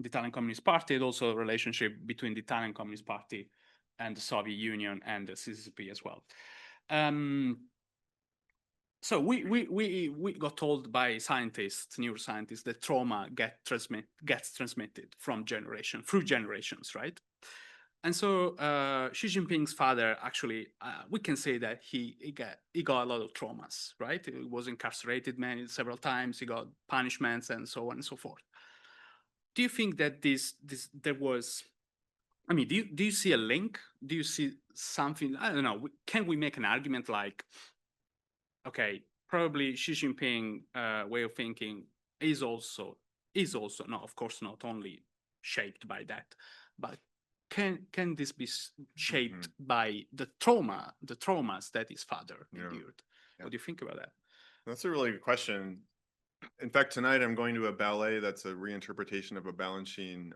Italian Communist Party, and also the relationship between the Italian Communist Party and the Soviet Union and the CCP as well. So we got told by scientists, neuroscientists, that trauma gets transmitted from generation through generations, right? And so Xi Jinping's father, actually, we can say that he got a lot of traumas, right? He was incarcerated several times. He got punishments and so on and so forth. Do you think that there was? I mean, do you see a link? Do you see something? I don't know. Can we make an argument like, okay, probably Xi Jinping way of thinking is also no, of course, not only shaped by that, but can this be shaped by the traumas that his father endured? What do you think about that? That's a really good question. In fact, tonight I'm going to a ballet that's a reinterpretation of a Balanchine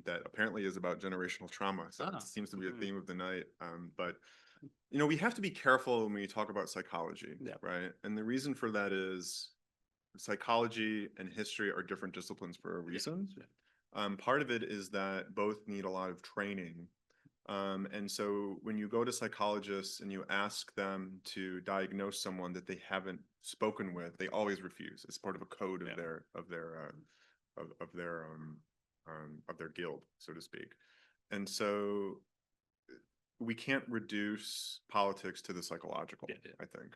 that apparently is about generational trauma. So it seems to be a theme of the night. But you know, we have to be careful when we talk about psychology, right? And the reason for that is psychology and history are different disciplines for a reason. Part of it is that both need a lot of training. And so when you go to psychologists and you ask them to diagnose someone that they haven't spoken with, they always refuse. It's part of a code of their guild, so to speak. And so we can't reduce politics to the psychological, I think.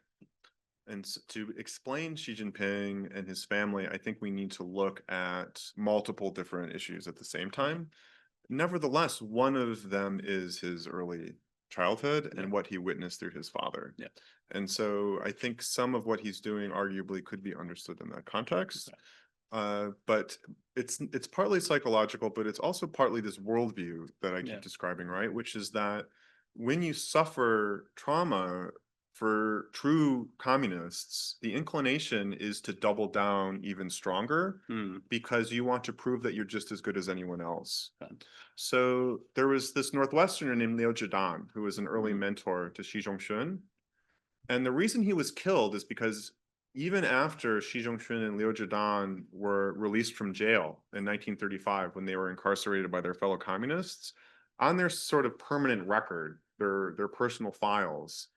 And so to explain Xi Jinping and his family, I think we need to look at multiple different issues at the same time. Nevertheless, one of them is his early childhood and what he witnessed through his father. And so I think some of what he's doing arguably could be understood in that context. But it's partly psychological, but it's also partly this worldview that I keep describing, right? Which is that when you suffer trauma, for true communists, the inclination is to double down even stronger because you want to prove that you're just as good as anyone else. So there was this Northwesterner named Liu Zhidan, who was an early mentor to Xi Zhongxun. And the reason he was killed is because even after Xi Zhongxun and Liu Zhidan were released from jail in 1935, when they were incarcerated by their fellow communists, on their sort of permanent record, their personal files,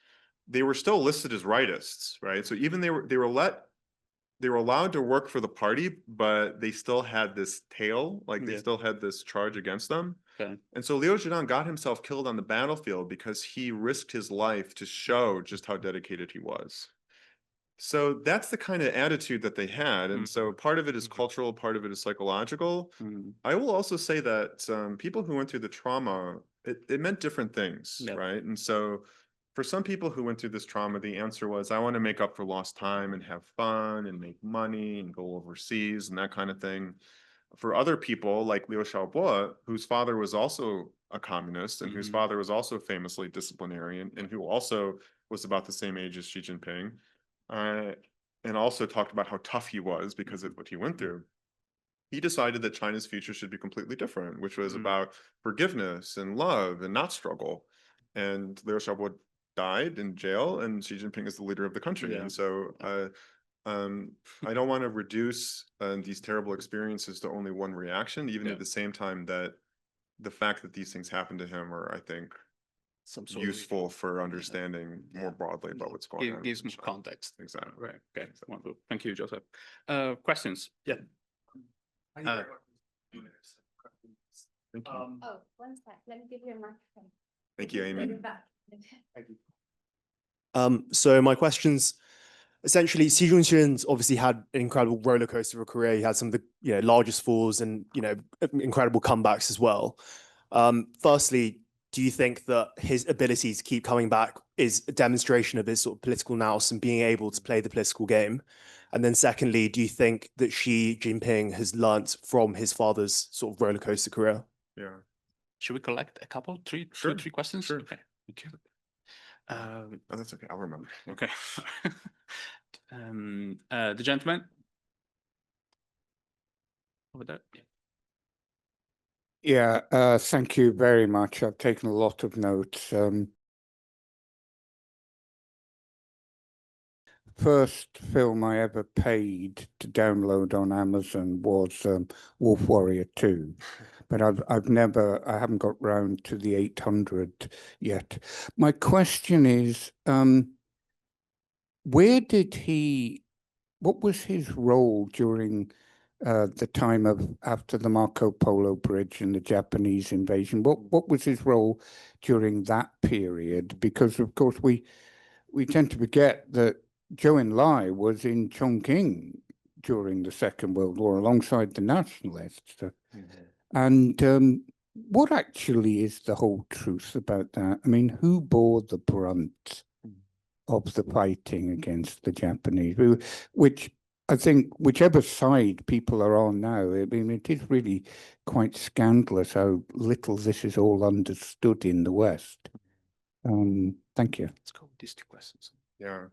they were still listed as rightists, right? So even they were allowed to work for the party, but they still had this tail, like they still had this charge against them. And so Liu Zhidan got himself killed on the battlefield because he risked his life to show just how dedicated he was. So that's the kind of attitude that they had. And so part of it is cultural, part of it is psychological. I will also say that people who went through the trauma, it meant different things, right? And so for some people who went through this trauma, the answer was, I want to make up for lost time and have fun and make money and go overseas and that kind of thing. For other people like Liu Xiaobo, whose father was also a communist and whose father was also famously disciplinarian and who also was about the same age as Xi Jinping, and also talked about how tough he was because of what he went through, he decided that China's future should be completely different, which was about forgiveness and love and not struggle. And Liu Xiaobo died in jail, and Xi Jinping is the leader of the country. And so I don't want to reduce these terrible experiences to only one reaction, even at the same time that the fact that these things happen to him are, I think, useful for understanding more broadly about what's going on. Gives more context. Exactly. Right. Okay. Wonderful. Thank you, Joseph. Questions? Yeah. Thank you. Oh, one sec. Let me give you a microphone. Thank you, Amy. Thank you. So my questions, essentially, Xi Zhongxun's obviously had an incredible roller coaster of a career. He had some of the largest falls and incredible comebacks as well. Firstly, do you think that his ability to keep coming back is a demonstration of his sort of political nous and being able to play the political game? And then secondly, do you think that Xi Jinping has learnt from his father's sort of roller coaster career? Yeah. Should we collect a couple, Sure, 3 questions? sure. Okay, thank you. Oh, that's okay. I'll remember. Okay. The gentleman over there. Yeah. Yeah, thank you very much. I've taken a lot of notes. First film I ever paid to download on Amazon was Wolf Warrior 2, but I haven't got round to the 800 yet. My question is, what was his role during the time after the Marco Polo Bridge and the Japanese invasion? What was his role during that period? Because of course we tend to forget that Zhou Enlai was in Chongqing during the Second World War alongside the nationalists. And what actually is the whole truth about that? I mean, who bore the brunt of the fighting against the Japanese? Which I think, whichever side people are on now, I mean, it is really quite scandalous how little this is all understood in the West. Thank you. Let's go with these 2 questions. Yeah.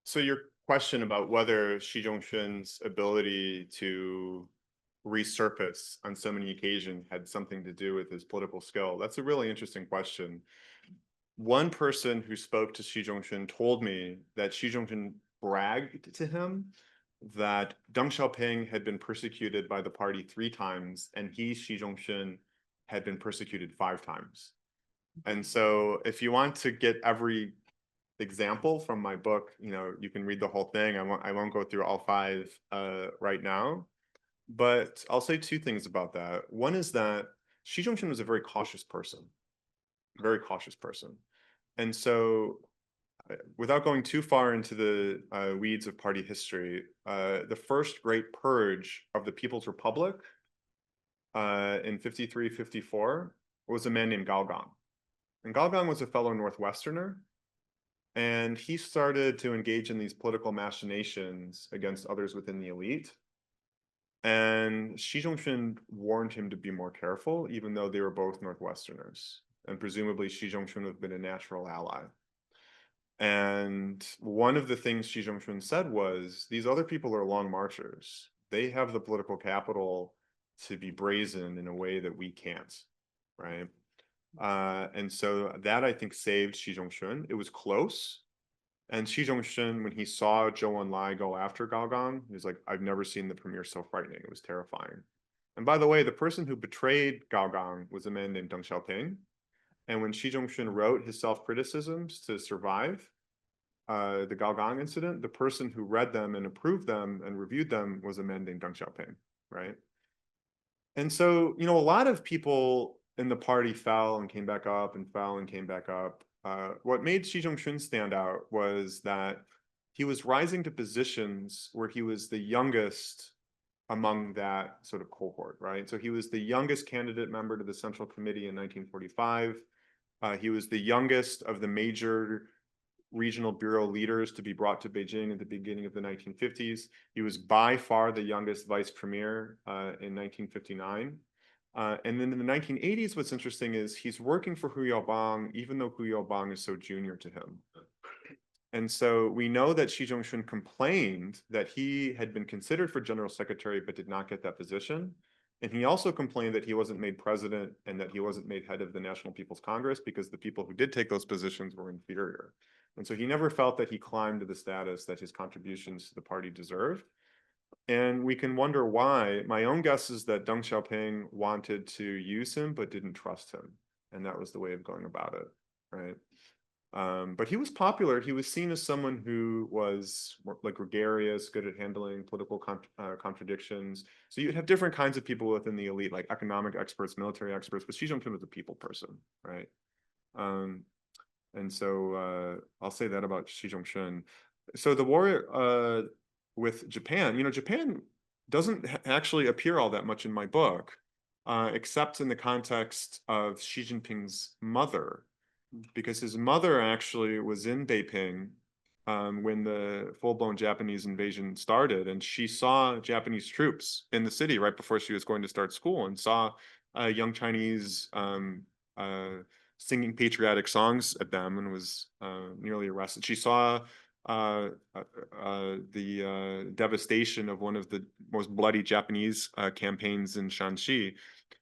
So your question about whether Xi Zhongxun's ability to resurface on so many occasions had something to do with his political skill, that's a really interesting question. One person who spoke to Xi Zhongxun told me that Xi Zhongxun bragged to him that Deng Xiaoping had been persecuted by the party 3 times, and he, Xi Zhongxun, had been persecuted 5 times. And so if you want to get every example from my book, you can read the whole thing. I won't go through all 5 right now, but I'll say 2 things about that. One is that Xi Zhongxun was a very cautious person. And so without going too far into the weeds of party history, the first great purge of the People's Republic in 53-54 was a man named Gao Gang. And Gao Gang was a fellow Northwesterner, and he started to engage in these political machinations against others within the elite. And Xi Zhongxun warned him to be more careful, even though they were both Northwesterners. And presumably Xi Zhongxun would have been a natural ally. And one of the things Xi Zhongxun said was, these other people are long marchers. They have the political capital to be brazen in a way that we can't, right? And so that, I think, saved Xi Zhongxun. It was close. And Xi Zhongxun, when he saw Zhou Enlai go after Gao Gang, he was like, I've never seen the premier so frightening. It was terrifying. And by the way, the person who betrayed Gao Gang was a man named Deng Xiaoping. And when Xi Zhongxun wrote his self-criticisms to survive the Gao Gang incident, the person who read them and approved them and reviewed them was a man named Deng Xiaoping, right? And so, a lot of people in the party fell and came back up and fell and came back up. What made Xi Zhongxun stand out was that he was rising to positions where he was the youngest among that sort of cohort, right? So he was the youngest candidate member to the Central Committee in 1945. He was the youngest of the major regional bureau leaders to be brought to Beijing at the beginning of the 1950s. He was by far the youngest vice premier in 1959. And then in the 1980s, what's interesting is he's working for Hu Yaobang, even though Hu Yaobang is so junior to him. And so we know that Xi Zhongxun complained that he had been considered for general secretary, but did not get that position. And he also complained that he wasn't made president and that he wasn't made head of the National People's Congress because the people who did take those positions were inferior. And so he never felt that he climbed to the status that his contributions to the party deserved. And we can wonder why. My own guess is that Deng Xiaoping wanted to use him, but didn't trust him. And that was the way of going about it, right? But he was popular. He was seen as someone who was like gregarious, good at handling political contradictions. So you'd have different kinds of people within the elite, like economic experts, military experts, but Xi Zhongxun was a people person, right? And so I'll say that about Xi Zhongxun. So the war with Japan, Japan doesn't actually appear all that much in my book, except in the context of Xi Jinping's mother. because his mother actually was in Beiping when the full-blown Japanese invasion started, and she saw Japanese troops in the city right before she was going to start school, and saw young Chinese singing patriotic songs at them, and was nearly arrested. She saw the devastation of one of the most bloody Japanese campaigns in Shanxi.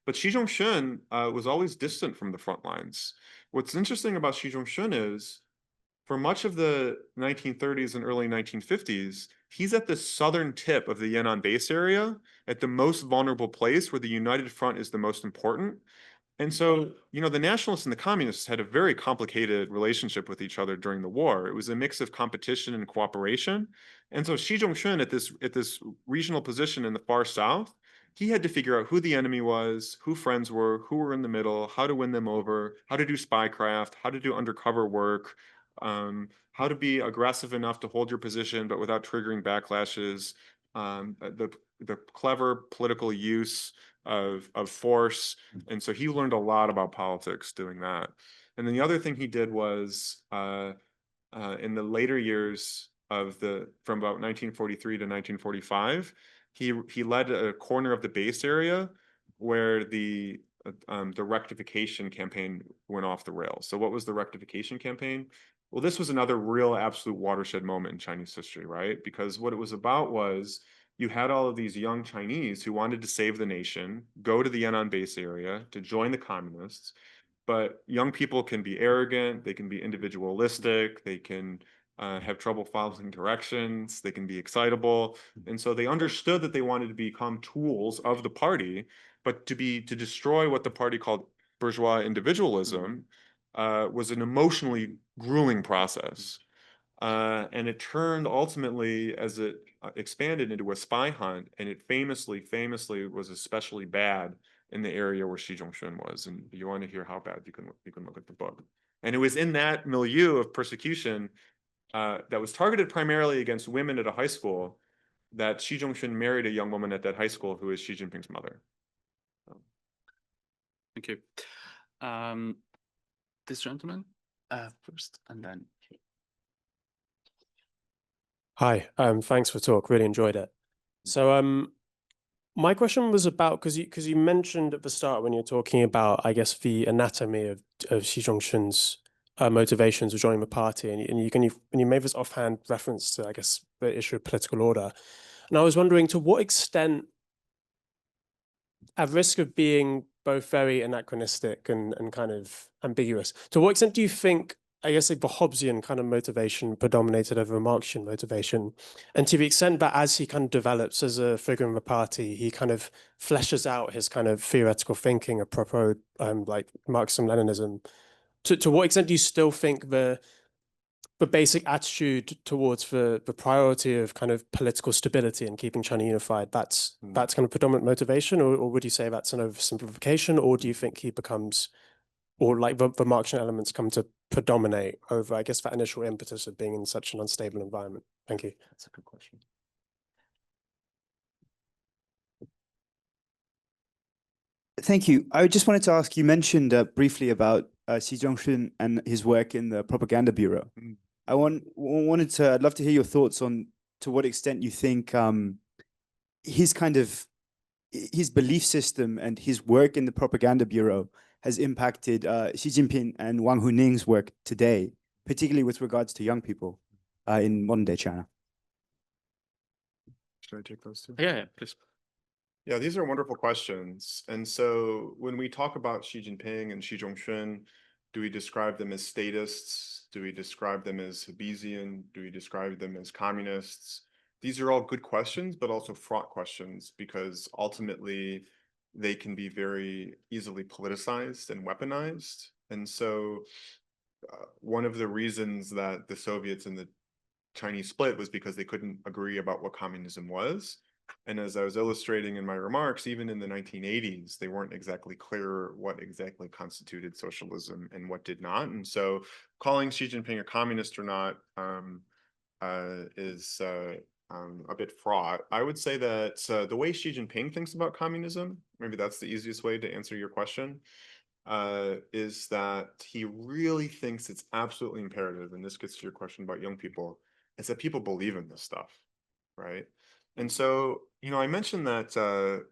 But Xi Zhongxun was always distant from the front lines. What's interesting about Xi Zhongxun is, for much of the 1930s and early 1950s, he's at the southern tip of the Yan'an base area, at the most vulnerable place where the United Front is the most important. And so, the nationalists and the communists had a very complicated relationship with each other during the war. It was a mix of competition and cooperation. And so Xi Zhongxun, at this regional position in the far south, he had to figure out who the enemy was, who friends were, who were in the middle, how to win them over, how to do spycraft, how to do undercover work, how to be aggressive enough to hold your position but without triggering backlashes, the clever political use of force. And so he learned a lot about politics doing that. And then the other thing he did was in the later years from about 1943 to 1945, he led a corner of the base area where the rectification campaign went off the rails. So what was the rectification campaign? Well, this was another real absolute watershed moment in Chinese history, right? Because what it was about was, you had all of these young Chinese who wanted to save the nation, go to the Yan'an base area to join the communists. But young people can be arrogant, they can be individualistic, they can have trouble following directions, they can be excitable. And so they understood that they wanted to become tools of the party, but to destroy what the party called bourgeois individualism was an emotionally grueling process. And it turned ultimately, as it expanded, into a spy hunt, and it famously was especially bad in the area where Xi Zhongxun was. And if you want to hear how bad, you can look at the book. And it was in that milieu of persecution that was targeted primarily against women at a high school that Xi Zhongxun married a young woman at that high school who is Xi Jinping's mother. Thank you. This gentleman first, and then. Hi, thanks for the talk. Really enjoyed it. So, my question was about, because you mentioned at the start when you're talking about, I guess, the anatomy of Xi Zhongxun's motivations of joining the party, and you made this offhand reference to, I guess, the issue of political order, and I was wondering, to what extent, at risk of being both very anachronistic and kind of ambiguous, to what extent do you think, I guess, like the Hobbesian kind of motivation predominated over a Marxian motivation? And to the extent that as he kind of develops as a figure in the party, he kind of fleshes out his kind of theoretical thinking apropos like Marxism-Leninism, to what extent do you still think the basic attitude towards the priority of kind of political stability and keeping China unified, that's kind of predominant motivation, or would you say that's an oversimplification, or do you think he becomes, or like the Marxian elements come to predominate over, I guess, that initial impetus of being in such an unstable environment? Thank you. That's a good question. Thank you. I just wanted to ask, you mentioned briefly about Xi Zhongxun and his work in the Propaganda Bureau. I'd love to hear your thoughts on to what extent you think his belief system and his work in the Propaganda Bureau has impacted Xi Jinping and Wang Huning's work today, particularly with regards to young people in modern day China. Should I take those two? Yeah, please. Yeah, these are wonderful questions. And so when we talk about Xi Jinping and Xi Zhongxun, do we describe them as statists? Do we describe them as Hobbesian? Do we describe them as communists? These are all good questions, but also fraught questions, because ultimately they can be very easily politicized and weaponized. And so one of the reasons that the Soviets and the Chinese split was because they couldn't agree about what communism was. And as I was illustrating in my remarks, even in the 1980s, they weren't exactly clear what exactly constituted socialism and what did not. And so calling Xi Jinping a communist or not is a bit fraught. I would say that the way Xi Jinping thinks about communism, maybe that's the easiest way to answer your question. is that he really thinks it's absolutely imperative, and this gets to your question about young people, is that people believe in this stuff, right? And so, I mentioned that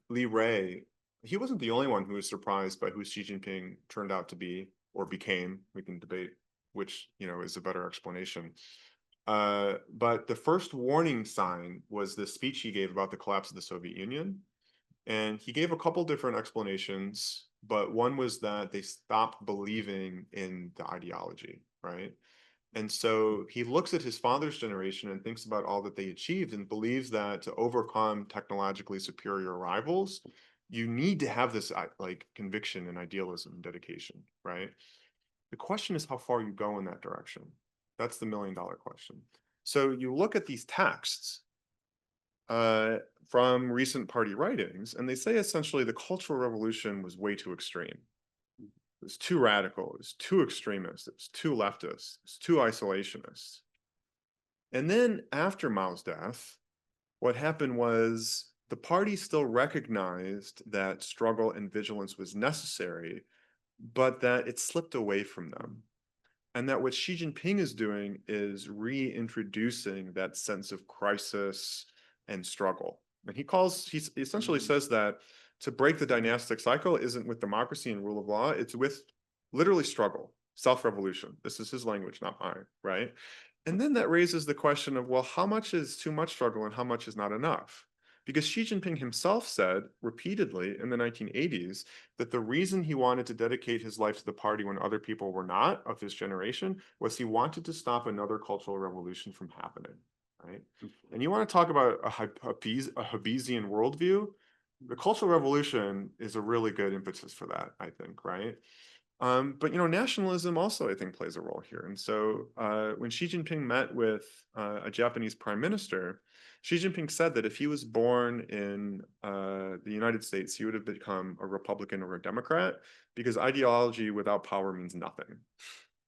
Li Rui, he wasn't the only one who was surprised by who Xi Jinping turned out to be or became. We can debate which, is a better explanation. But the first warning sign was the speech he gave about the collapse of the Soviet Union. And he gave a couple different explanations, but one was that they stopped believing in the ideology, right? And so he looks at his father's generation and thinks about all that they achieved and believes that to overcome technologically superior rivals, you need to have this like conviction and idealism and dedication, right? The question is how far you go in that direction. That's the million-dollar question. So you look at these texts from recent party writings, and they say essentially the Cultural Revolution was way too extreme. It was too radical, it was too extremist, it was too leftist, it was too isolationist. And then after Mao's death, what happened was the party still recognized that struggle and vigilance was necessary, but that it slipped away from them. And that what Xi Jinping is doing is reintroducing that sense of crisis and struggle. And he essentially says that to break the dynastic cycle isn't with democracy and rule of law, it's with literally struggle, self-revolution. This is his language, not mine, right? And then that raises the question of, well, how much is too much struggle and how much is not enough? Because Xi Jinping himself said repeatedly in the 1980s that the reason he wanted to dedicate his life to the party when other people were not of his generation was he wanted to stop another cultural revolution from happening, right? And you want to talk about a Hobbesian worldview? The Cultural Revolution is a really good impetus for that, I think, right? But nationalism also, I think, plays a role here. And so when Xi Jinping met with a Japanese prime minister, Xi Jinping said that if he was born in the United States, he would have become a Republican or a Democrat because ideology without power means nothing.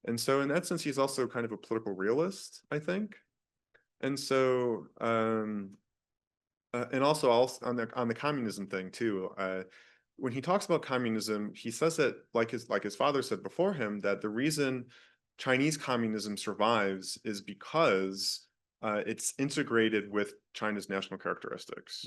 And so in that sense, he's also kind of a political realist, I think. And so, and also on the communism thing too, when he talks about communism, he says that like his father said before him, that the reason Chinese communism survives is because it's integrated with China's national characteristics.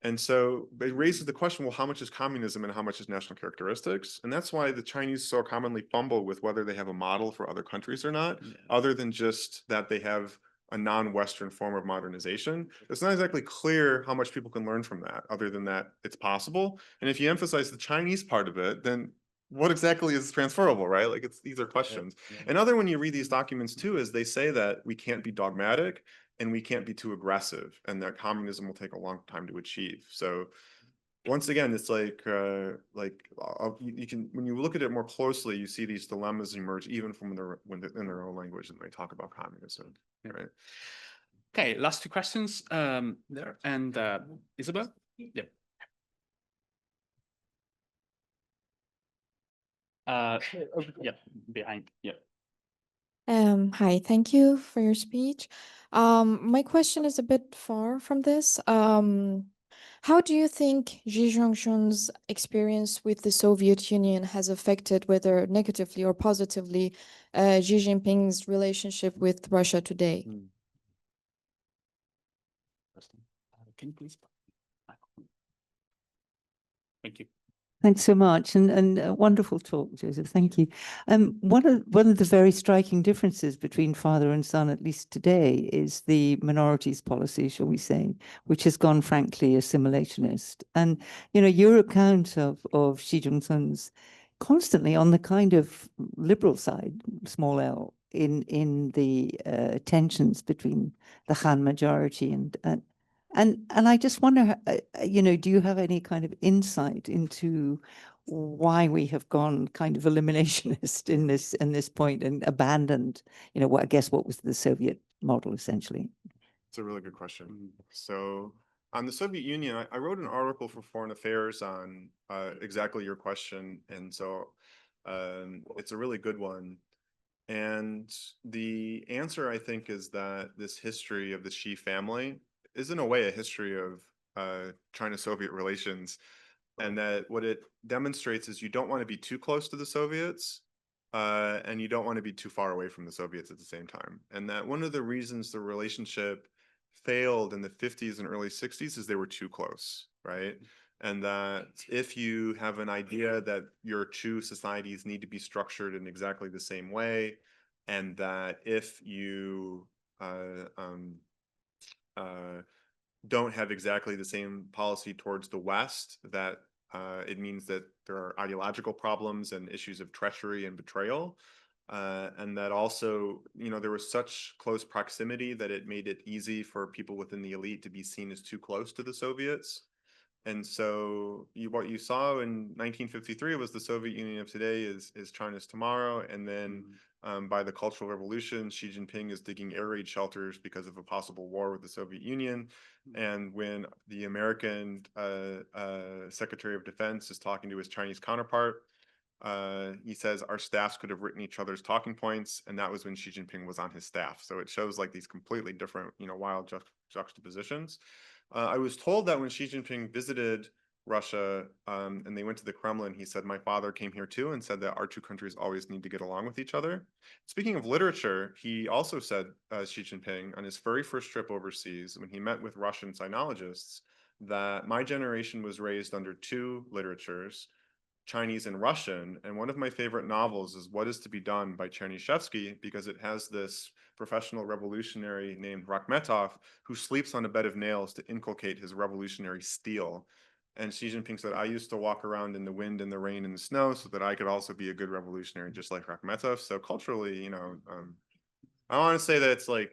And so it raises the question, well, how much is communism and how much is national characteristics? And that's why the Chinese so commonly fumble with whether they have a model for other countries or not, other than just that they have a non-Western form of modernization. It's not exactly clear how much people can learn from that, other than that it's possible. And if you emphasize the Chinese part of it, then what exactly is transferable, right? Like these are questions. Another, when you read these documents too, is they say that we can't be dogmatic and we can't be too aggressive, and that communism will take a long time to achieve. So once again, it's like you can, when you look at it more closely, you see these dilemmas emerge even from in their own language, and they talk about communism, right? Okay, last two questions there, and Isabel? Yeah. Yeah, behind, yeah. Hi, thank you for your speech. My question is a bit far from this. How do you think Xi Zhongxun's experience with the Soviet Union has affected, whether negatively or positively, Xi Jinping's relationship with Russia today? Can you please? Thank you. Thanks so much, and a wonderful talk, Joseph. Thank you. One of the very striking differences between father and son, at least today, is the minorities policy, shall we say, which has gone frankly assimilationist. And your account of Xi Zhongxun's constantly on the kind of liberal side, small l, in the tensions between the Han majority and I just wonder, do you have any kind of insight into why we have gone kind of eliminationist in this point and abandoned, what I guess what was the Soviet model essentially? It's a really good question. So on the Soviet Union, I wrote an article for Foreign Affairs on exactly your question, and so it's a really good one. And the answer, I think, is that this history of the Xi family is in a way a history of China-Soviet relations, And that what it demonstrates is you don't want to be too close to the Soviets, and you don't want to be too far away from the Soviets at the same time. And that one of the reasons the relationship failed in the 50s and early 60s is they were too close, right? And that if you have an idea that your two societies need to be structured in exactly the same way, and that if you don't have exactly the same policy towards the West, that it means that there are ideological problems and issues of treachery and betrayal. And that also, there was such close proximity that it made it easy for people within the elite to be seen as too close to the Soviets. And so what you saw in 1953 was the Soviet Union of today is China's tomorrow. And then by the Cultural Revolution, Xi Jinping is digging air raid shelters because of a possible war with the Soviet Union. And when the American Secretary of Defense is talking to his Chinese counterpart, he says our staffs could have written each other's talking points, and that was when Xi Jinping was on his staff. So it shows like these completely different, wild juxtapositions. I was told that when Xi Jinping visited Russia and they went to the Kremlin, he said, my father came here too and said that our two countries always need to get along with each other. Speaking of literature, he also said, Xi Jinping, on his very first trip overseas, when he met with Russian sinologists, that my generation was raised under two literatures, Chinese and Russian. And one of my favorite novels is What is to be Done by Chernyshevsky, because it has this professional revolutionary named Rakhmetov who sleeps on a bed of nails to inculcate his revolutionary steel. And Xi Jinping said, I used to walk around in the wind and the rain and the snow so that I could also be a good revolutionary just like Rakhmetov. So culturally, I want to say that it's like,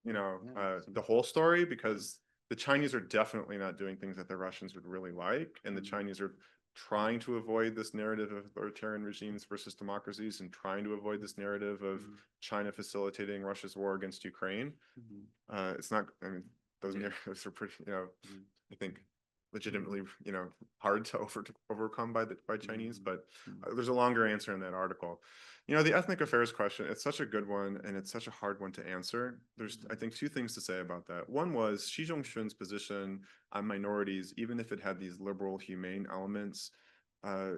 the whole story, because the Chinese are definitely not doing things that the Russians would really like. And the Chinese are trying to avoid this narrative of authoritarian regimes versus democracies and trying to avoid this narrative of China facilitating Russia's war against Ukraine. It's not, those narratives are pretty, I think legitimately, hard to overcome by Chinese, but there's a longer answer in that article. The ethnic affairs question, it's such a good one, and it's such a hard one to answer. There's, I think, two things to say about that. One was Xi Zhongxun's position on minorities, even if it had these liberal, humane elements,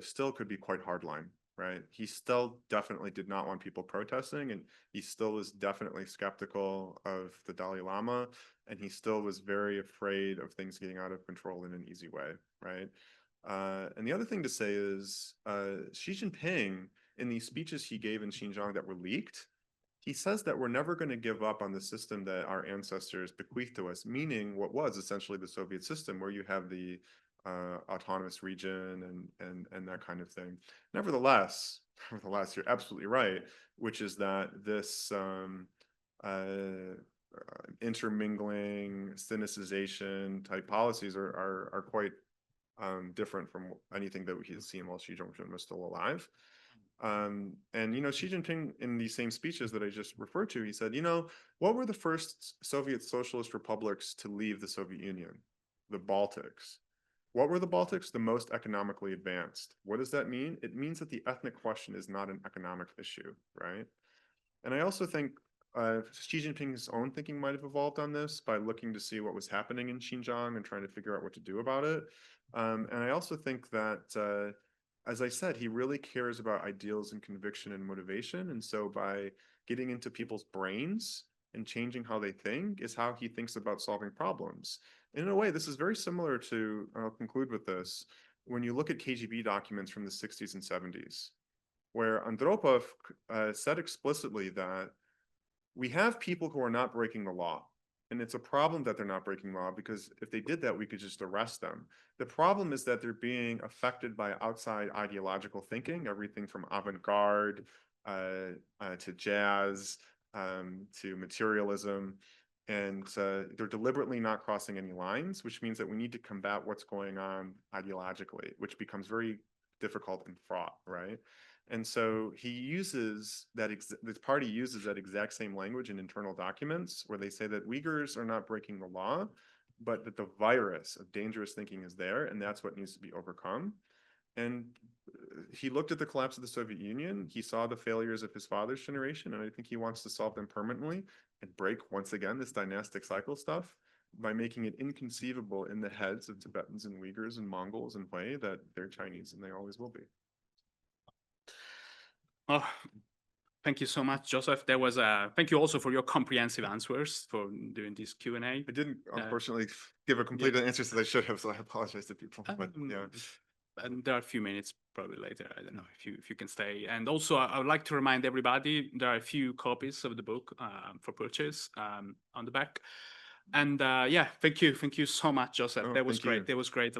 still could be quite hardline, right? He still definitely did not want people protesting, and he still was definitely skeptical of the Dalai Lama, and he still was very afraid of things getting out of control in an easy way, right? And the other thing to say is Xi Jinping, in these speeches he gave in Xinjiang that were leaked, he says that we're never going to give up on the system that our ancestors bequeathed to us, meaning what was essentially the Soviet system, where you have the autonomous region and that kind of thing. Nevertheless, you're absolutely right, which is that this intermingling, sinicization type policies are quite different from anything that we had seen while Xi Zhongxun was still alive. And, Xi Jinping, in these same speeches that I just referred to, he said, what were the first Soviet socialist republics to leave the Soviet Union? The Baltics. What were the Baltics? The most economically advanced. What does that mean? It means that the ethnic question is not an economic issue, right? And I also think Xi Jinping's own thinking might have evolved on this by looking to see what was happening in Xinjiang and trying to figure out what to do about it. And I also think that, as I said, he really cares about ideals and conviction and motivation. And so by getting into people's brains and changing how they think is how he thinks about solving problems. In a way, this is very similar to, I'll conclude with this, when you look at KGB documents from the 60s and 70s, where Andropov said explicitly that we have people who are not breaking the law. And it's a problem that they're not breaking law, because if they did that, we could just arrest them. The problem is that they're being affected by outside ideological thinking, everything from avant-garde to jazz to materialism. And they're deliberately not crossing any lines, which means that we need to combat what's going on ideologically, which becomes very difficult and fraught, right? And so he uses that, this party uses that exact same language in internal documents where they say that Uyghurs are not breaking the law, but that the virus of dangerous thinking is there, and that's what needs to be overcome. And he looked at the collapse of the Soviet Union, he saw the failures of his father's generation, and I think he wants to solve them permanently and break, once again, this dynastic cycle stuff. by making it inconceivable in the heads of Tibetans and Uyghurs and Mongols and Hui that they're Chinese, and they always will be. Oh, thank you so much, Joseph. There was thank you also for your comprehensive answers for doing this Q&A. I didn't, unfortunately, give a complete answer that I should have, so I apologize to people. But yeah, And there are a few minutes probably later. I don't know if you can stay. And also, I would like to remind everybody there are a few copies of the book for purchase on the back. And yeah, thank you so much, Joseph. Oh, That was thank you. great. That was great.